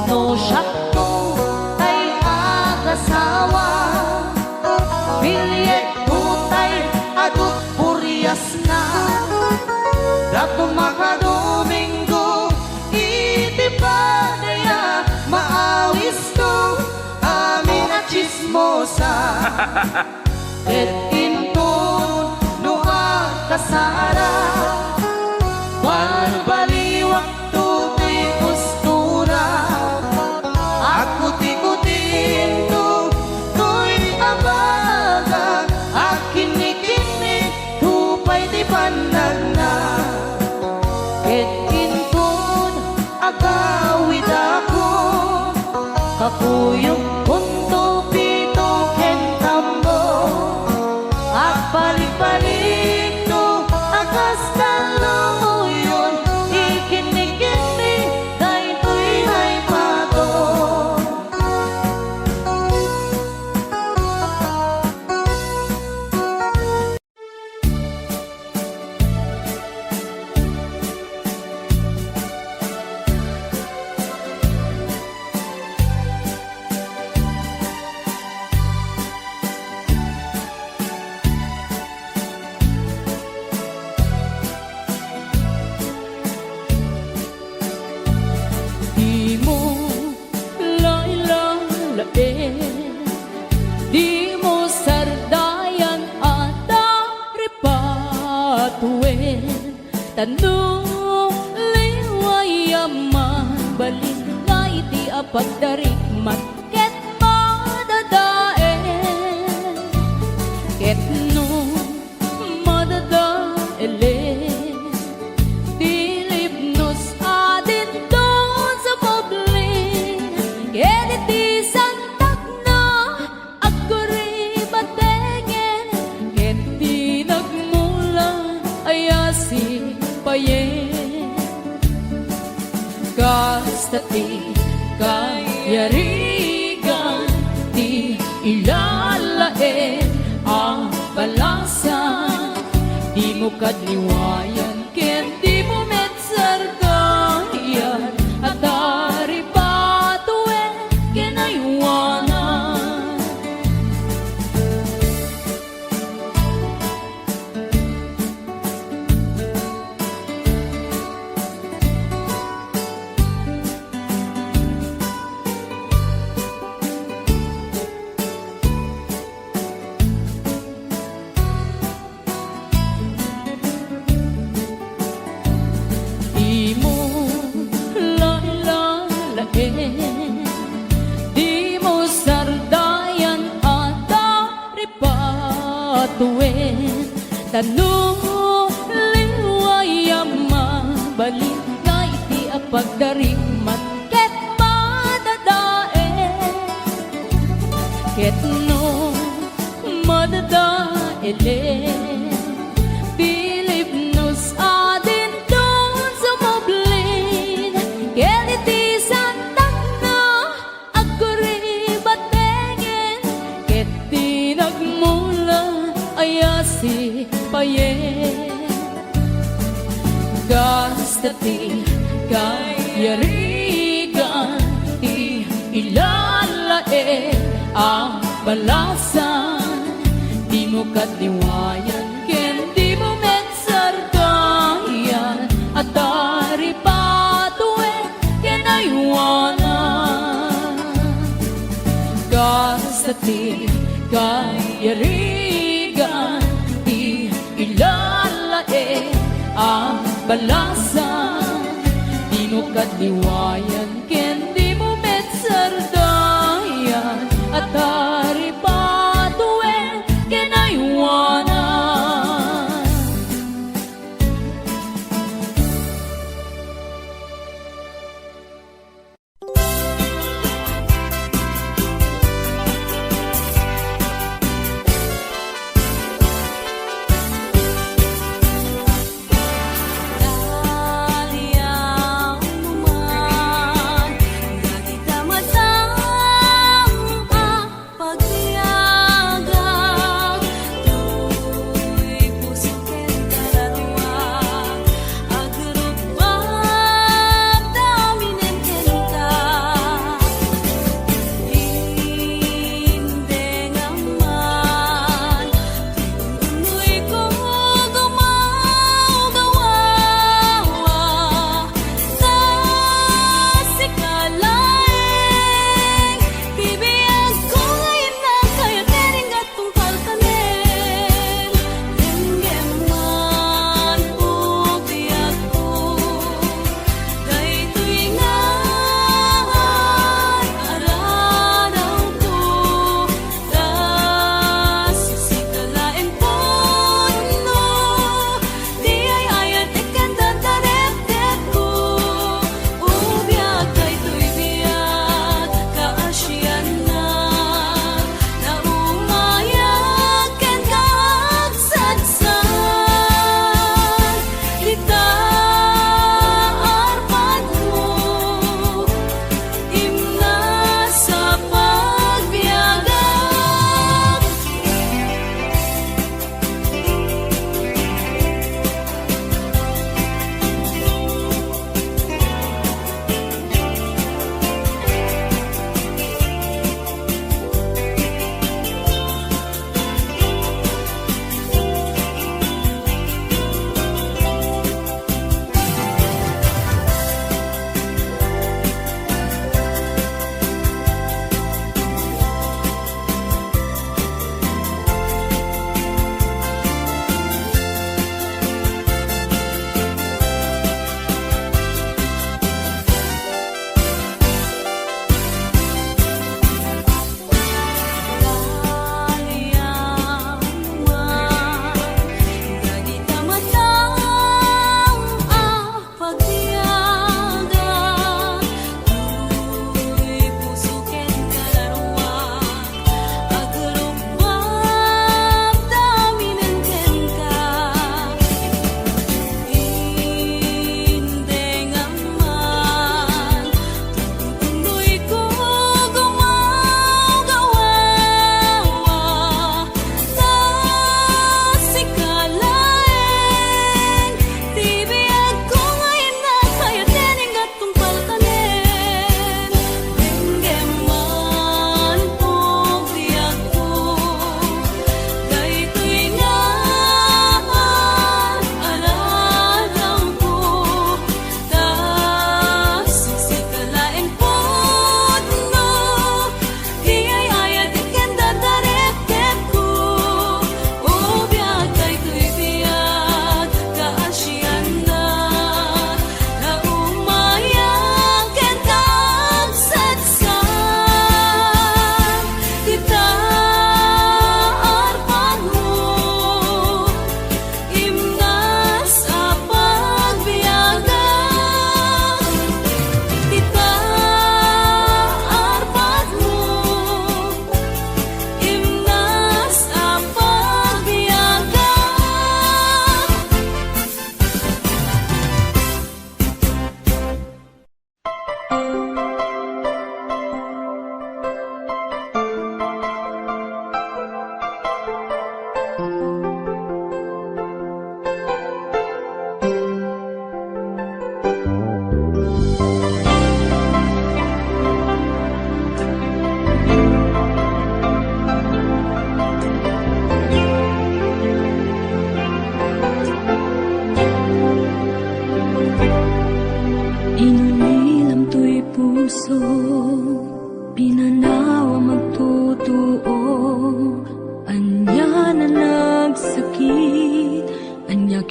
D: No syakto tay agasawa, bilyet tutay adut buryas na. Dato makadominggo, iti pa daya maawis ko, amin na chismosa. Et intun nuwag kasara, balbaliwak tutoy postura. Ako tikutin to, to'y abaga, akin ni kinik, tupay di pandagna. Et intun agawid ako, kakuyog kunto pito ken tambo. Agpalik-palik to, akas kaluyon, ikinik-kinik, daytoy naipato.
C: tanong liwayaman balik nga iti apagdarikmat ket madadaen ket no madadaelen dilipnos adin doon sa publin ket iti santak na agkuri batengen ket di nagmula ayasi payen kastati kayarigan ti ilalaen ang balasan di mo kadliwayan ken di mo metsargayan at dari patuen ken aywanan di mo lalalaen di mo sardayan at dari patuen tanong liwayaman balik nga iti apagdarikmat ket madadaen ket no madadaelen Pilipnos adin doon sa moblin ket iti santak na agkuri batengen ket di nagmula ayasi payen kastati kayarigan ti ilalaen ang balasan di mo kadliwayan ken di mo metsargayan at dari patuen ken aywanan kastati kayarigan ti ilalaen ang balasan di mo kadliwayan ken di mo metsardayan at dari patuen ken aywanan
A: Daliang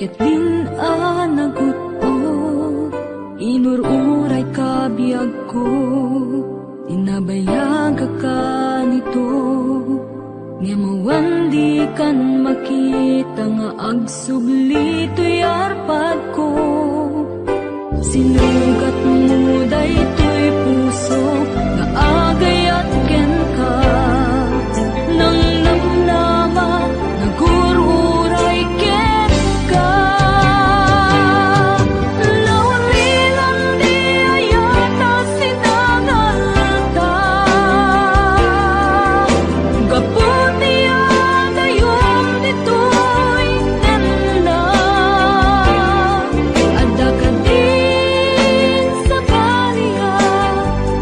C: ketlin anaguto, inururay kabiyag ko, tinabayag ka nito, nga mawandi kan makita nga agsubli to'y arpad ko. Sinugat mo daytoy puso nga agayat ken ka, nang namnama nagururay ken ka. Lawalilan di ayata sinangalta, gaputi adayom ditoy nanda, adda ka din sa baliya,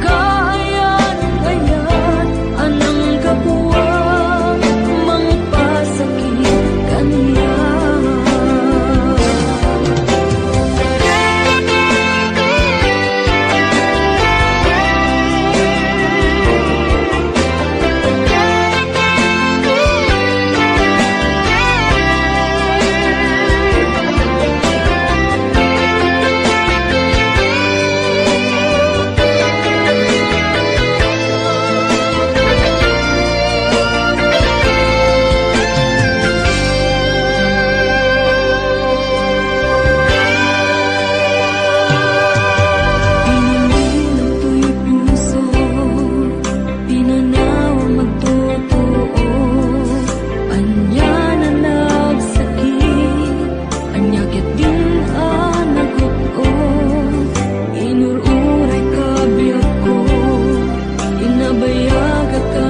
C: kayan-kayan anang kapuwang mangpasakit kaniya. Pinililang to'y puso, pinanaw magtotoo, anya na nagsakit, anya ket din anaguto, inururay kabiyag ko, inabayag ka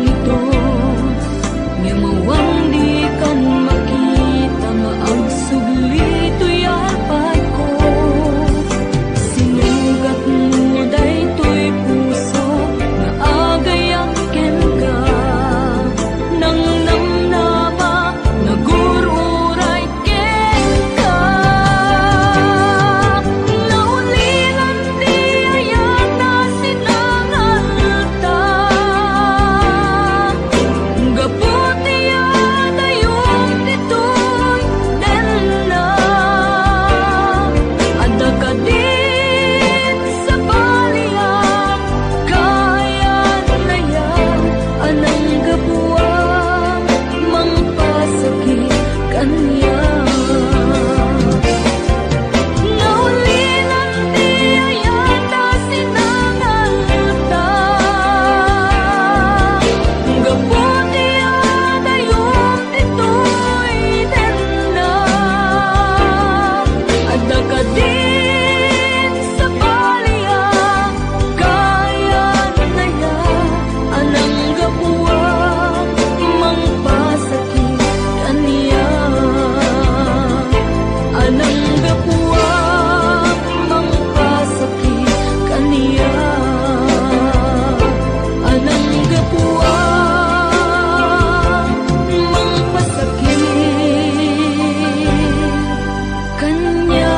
C: nito, nga mawang di kan makita, maagsubli to'y arpad ko. Sinugat mo daytoy puso nga agayang ken ka, nang namnama nagururay ken ka. Naulilan di ayata sinangalta, gaputi adayom ditoy nanda, adda ka din sa baliya, kayan-kayan anang kapuwang mangpasakit kaniya. Naulilan di ayata sinangalta, gaputi adayom ditoy nanda, adda ka din sa baliya, kayan-kayan anang kapuwang mangpasakit kaniya. Anang kapuwang mangpasakit kaniya, anang kapuwang mangpasakit kaniya.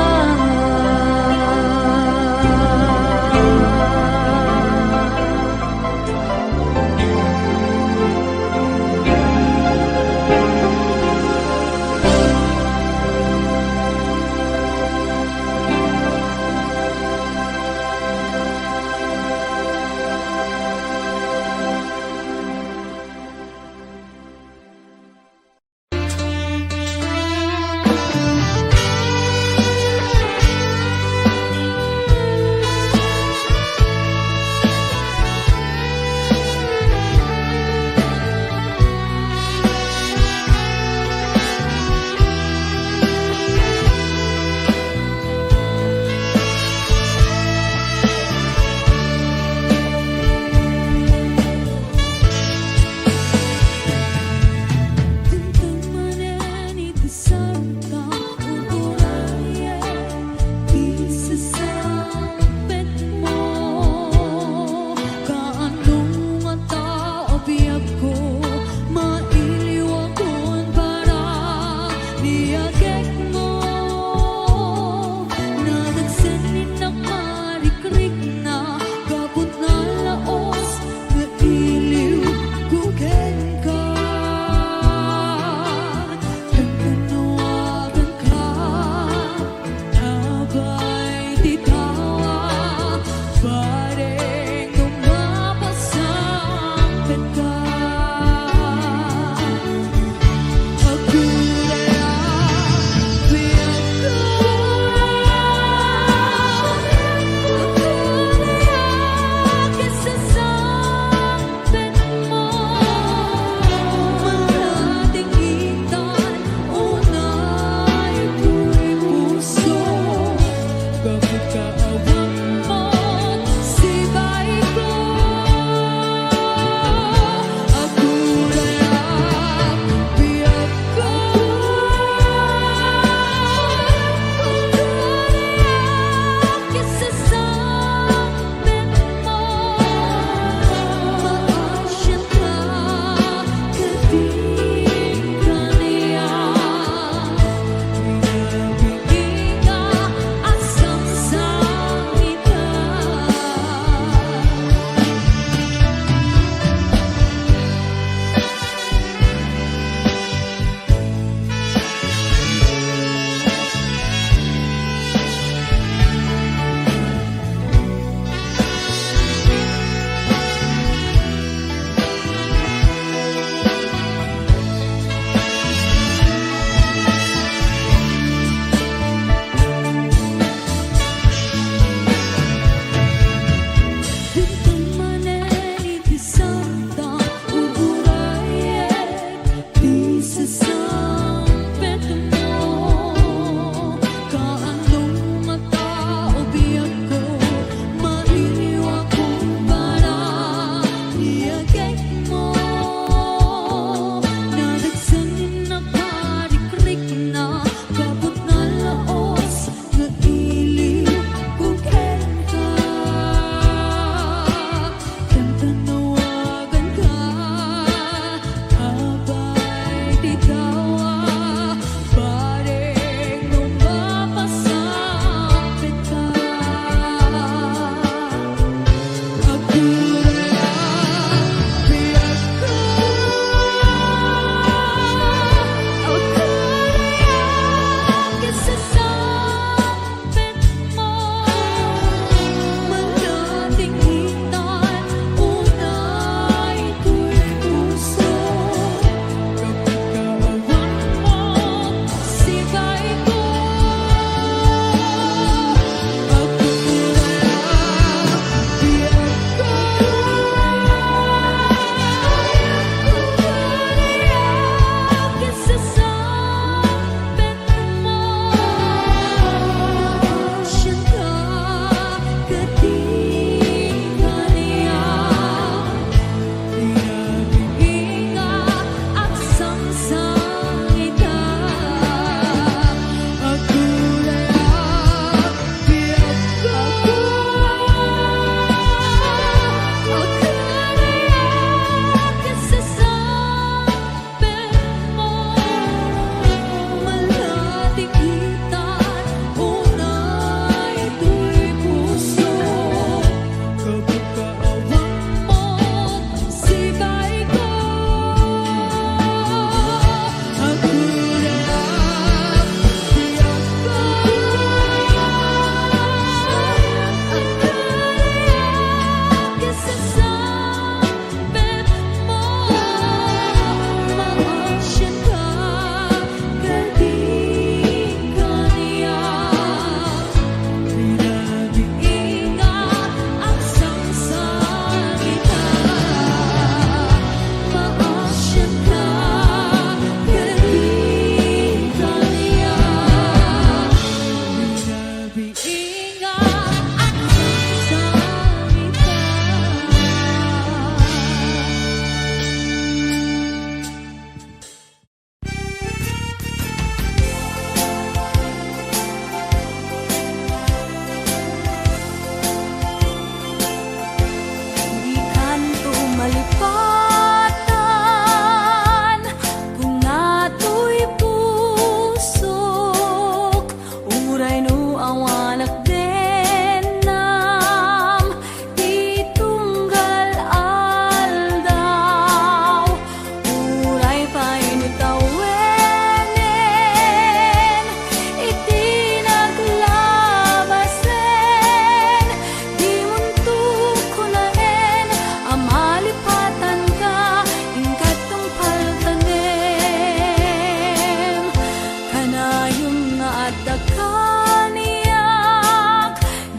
C: dakaniyak,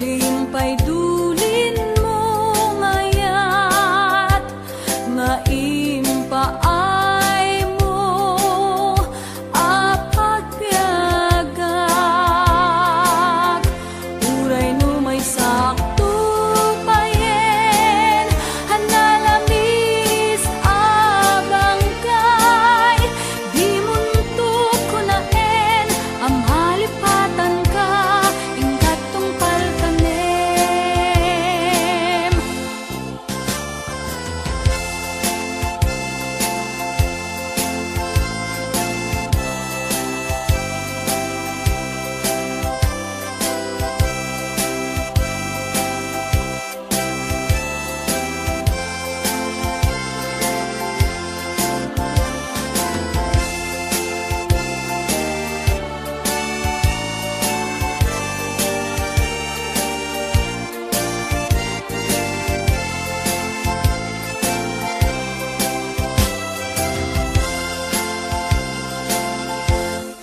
C: diimpay dulin mo ngayat, nga impaay mo apagpiagak. Uray no may sakto payen, hanalamis abang kay, di muntok ko naen, amhalipatan ka, ingkat tungpal kanem.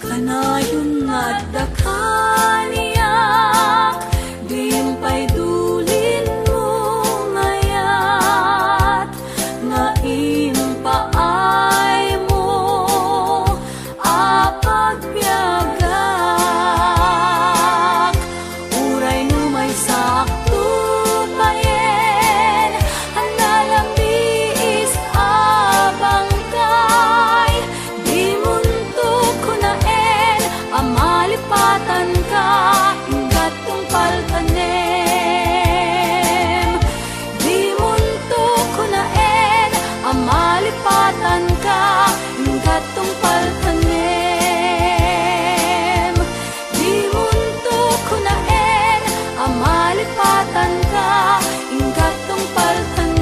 C: Kanayon nga dakaniyak, diimpay dulin mo ngayat, nga impaay mo apagpiagak. Uray no may sakto payen, hanalamis abang kay, di muntok ko naen, amalipatan ka, ingkat tungpal kanem. Di muntok ko naen, amalipatan ka, ingkat tungpal kanem. Di muntok ko naen, amalipatan ka, ingkat tungpal kanem.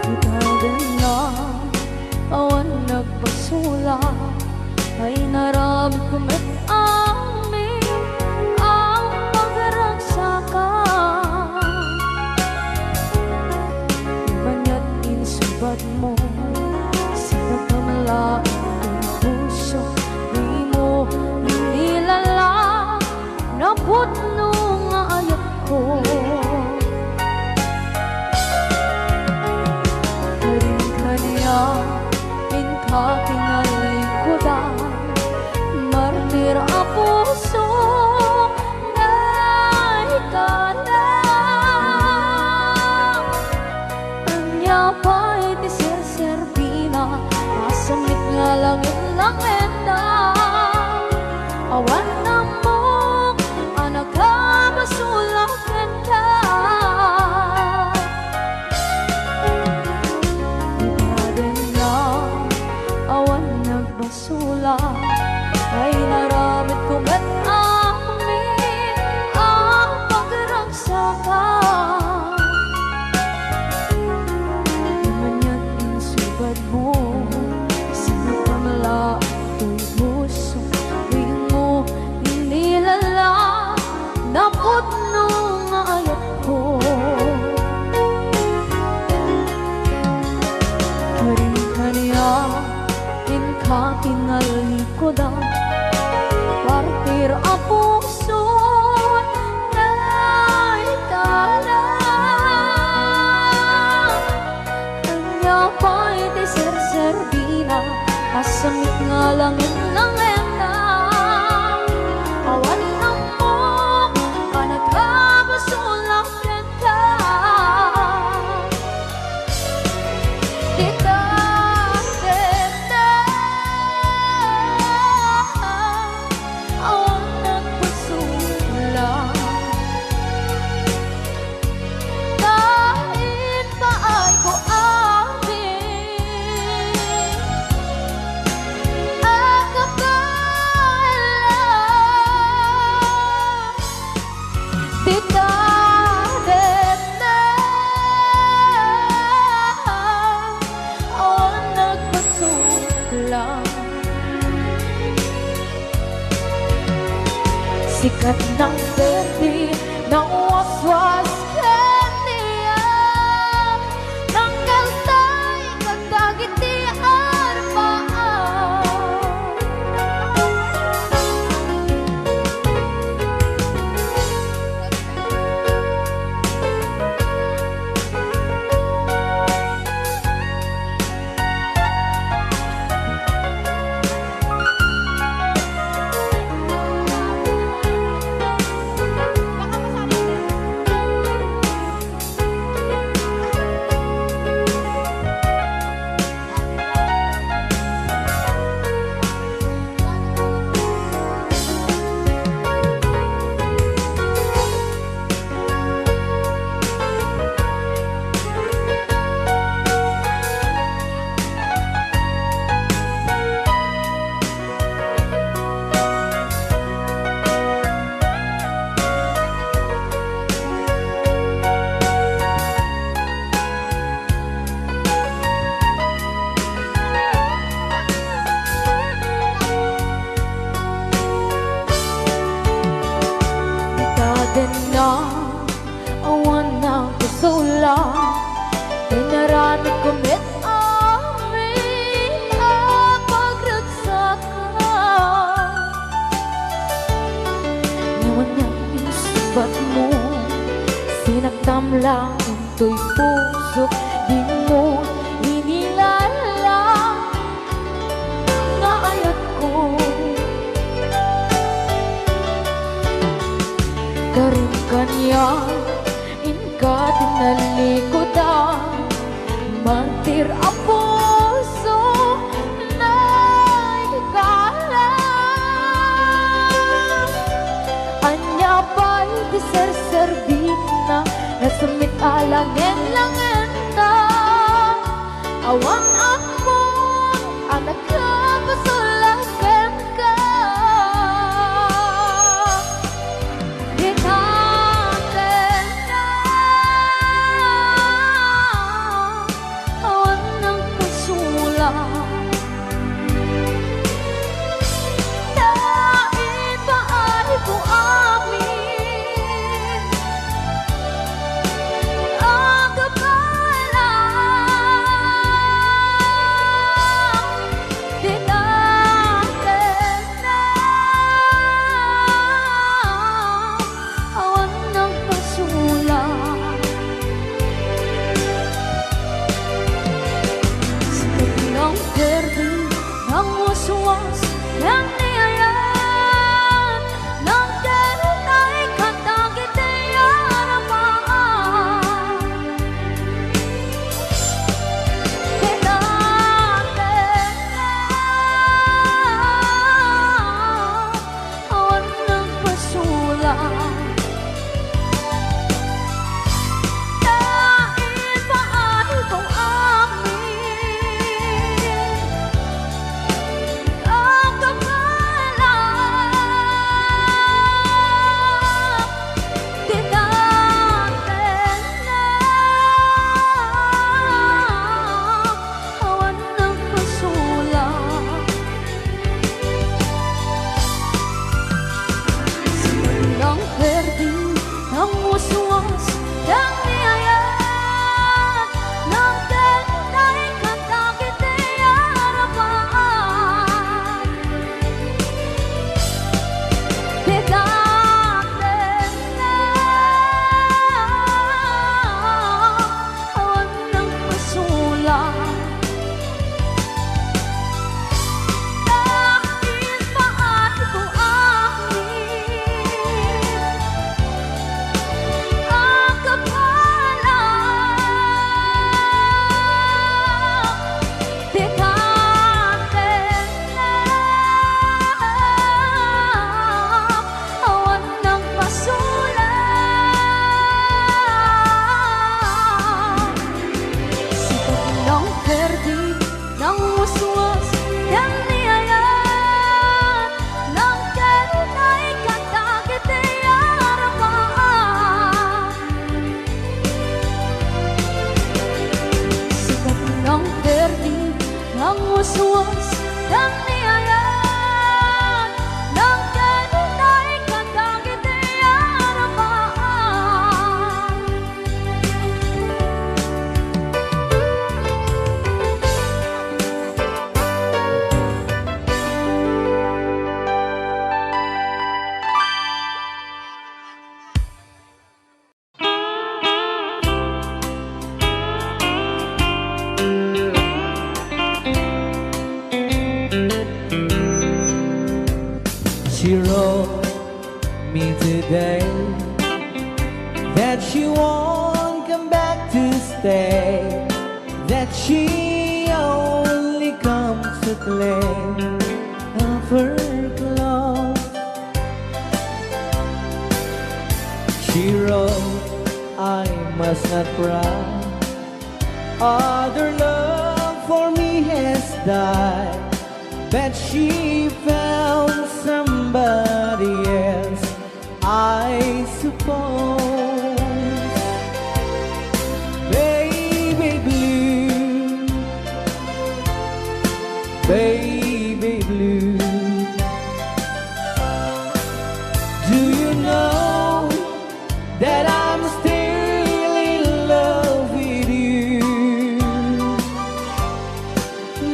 C: Itagan na awan nagpasula, ay narami kumit amin ang pagragsakan. Ibanya't insubad mo, sa pagkamalain ng puso, di mo inilala, naputno nga ayat ko. Inka kinalikudan, martir a puso na ikalang. Anya pa'y ti serserpina, masamit nga langit lang enda. Awan na mo, anak ka basulakan ka. Basula, ay naramit ko ba't amin ang pagragsakan. Imanya't insubad mo, sa pamalaking puso, di mo inilala, naputno nga ayat ko. Karing-kaniya inka kinalikudan, partir a puso na ikalang. Kanya pa'y ti serserbina, asamit nga langit ng enda. Awan na mo, anak ka basulak ka. Kahit pa ay ko amin Sikat ng berde ng waswas kaniya ng kaltay kagdagit di arbaan. Na awan ng kusula Dinarami kumit amin ang pagragsakan. Ngayon niyang insubat mo Sinagtam lang into'y puso Di mo inilala na ayat ko Karin kanya inka tinalikodan Mantir ang puso na ikalang Anya ba'y di serservin na Nasumit alangin langin na Awan akong anak ka pasulagan ka waswas ng niyayan ng kanunay katang
B: day that she won't come back to stay, that she only comes to claim of her clothes. She wrote, I must not cry, other love for me has died, but she found somebody else, I suppose. Baby blue, baby blue, do you know that I'm still in love with you?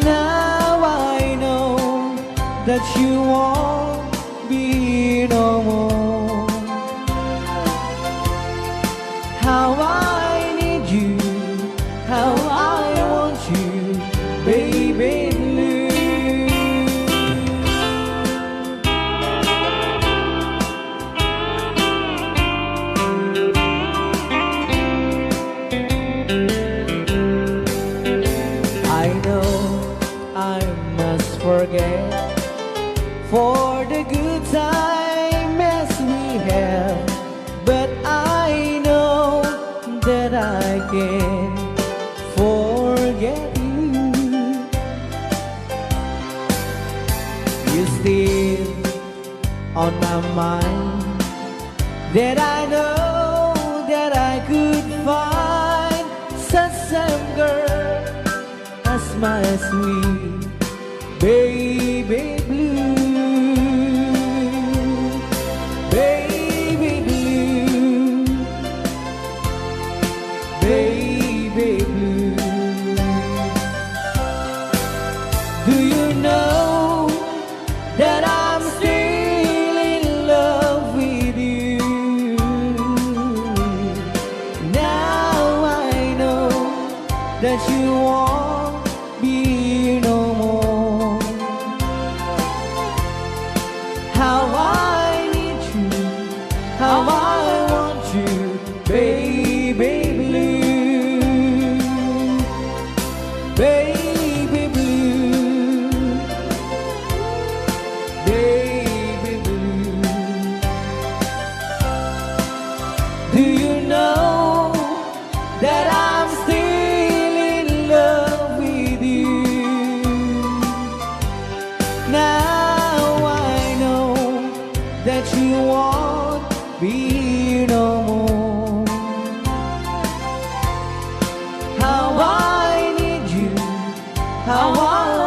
B: Now I know that you won't be no more. How I need you, how I want you, baby blue. I know I must forget for the good time as we have, but I know that I can forget you. You're still on my mind, that I know that I could find such a girl as my sweet baby blue. Baby blue, baby blue, do you know that I'm still in love with you? Now I know that you won't be no more. How I need you, how I want you, baby blue, baby blue, baby blue. Do you know that I'm still in love with you? Now I know that you won't be no more. How I need you, how I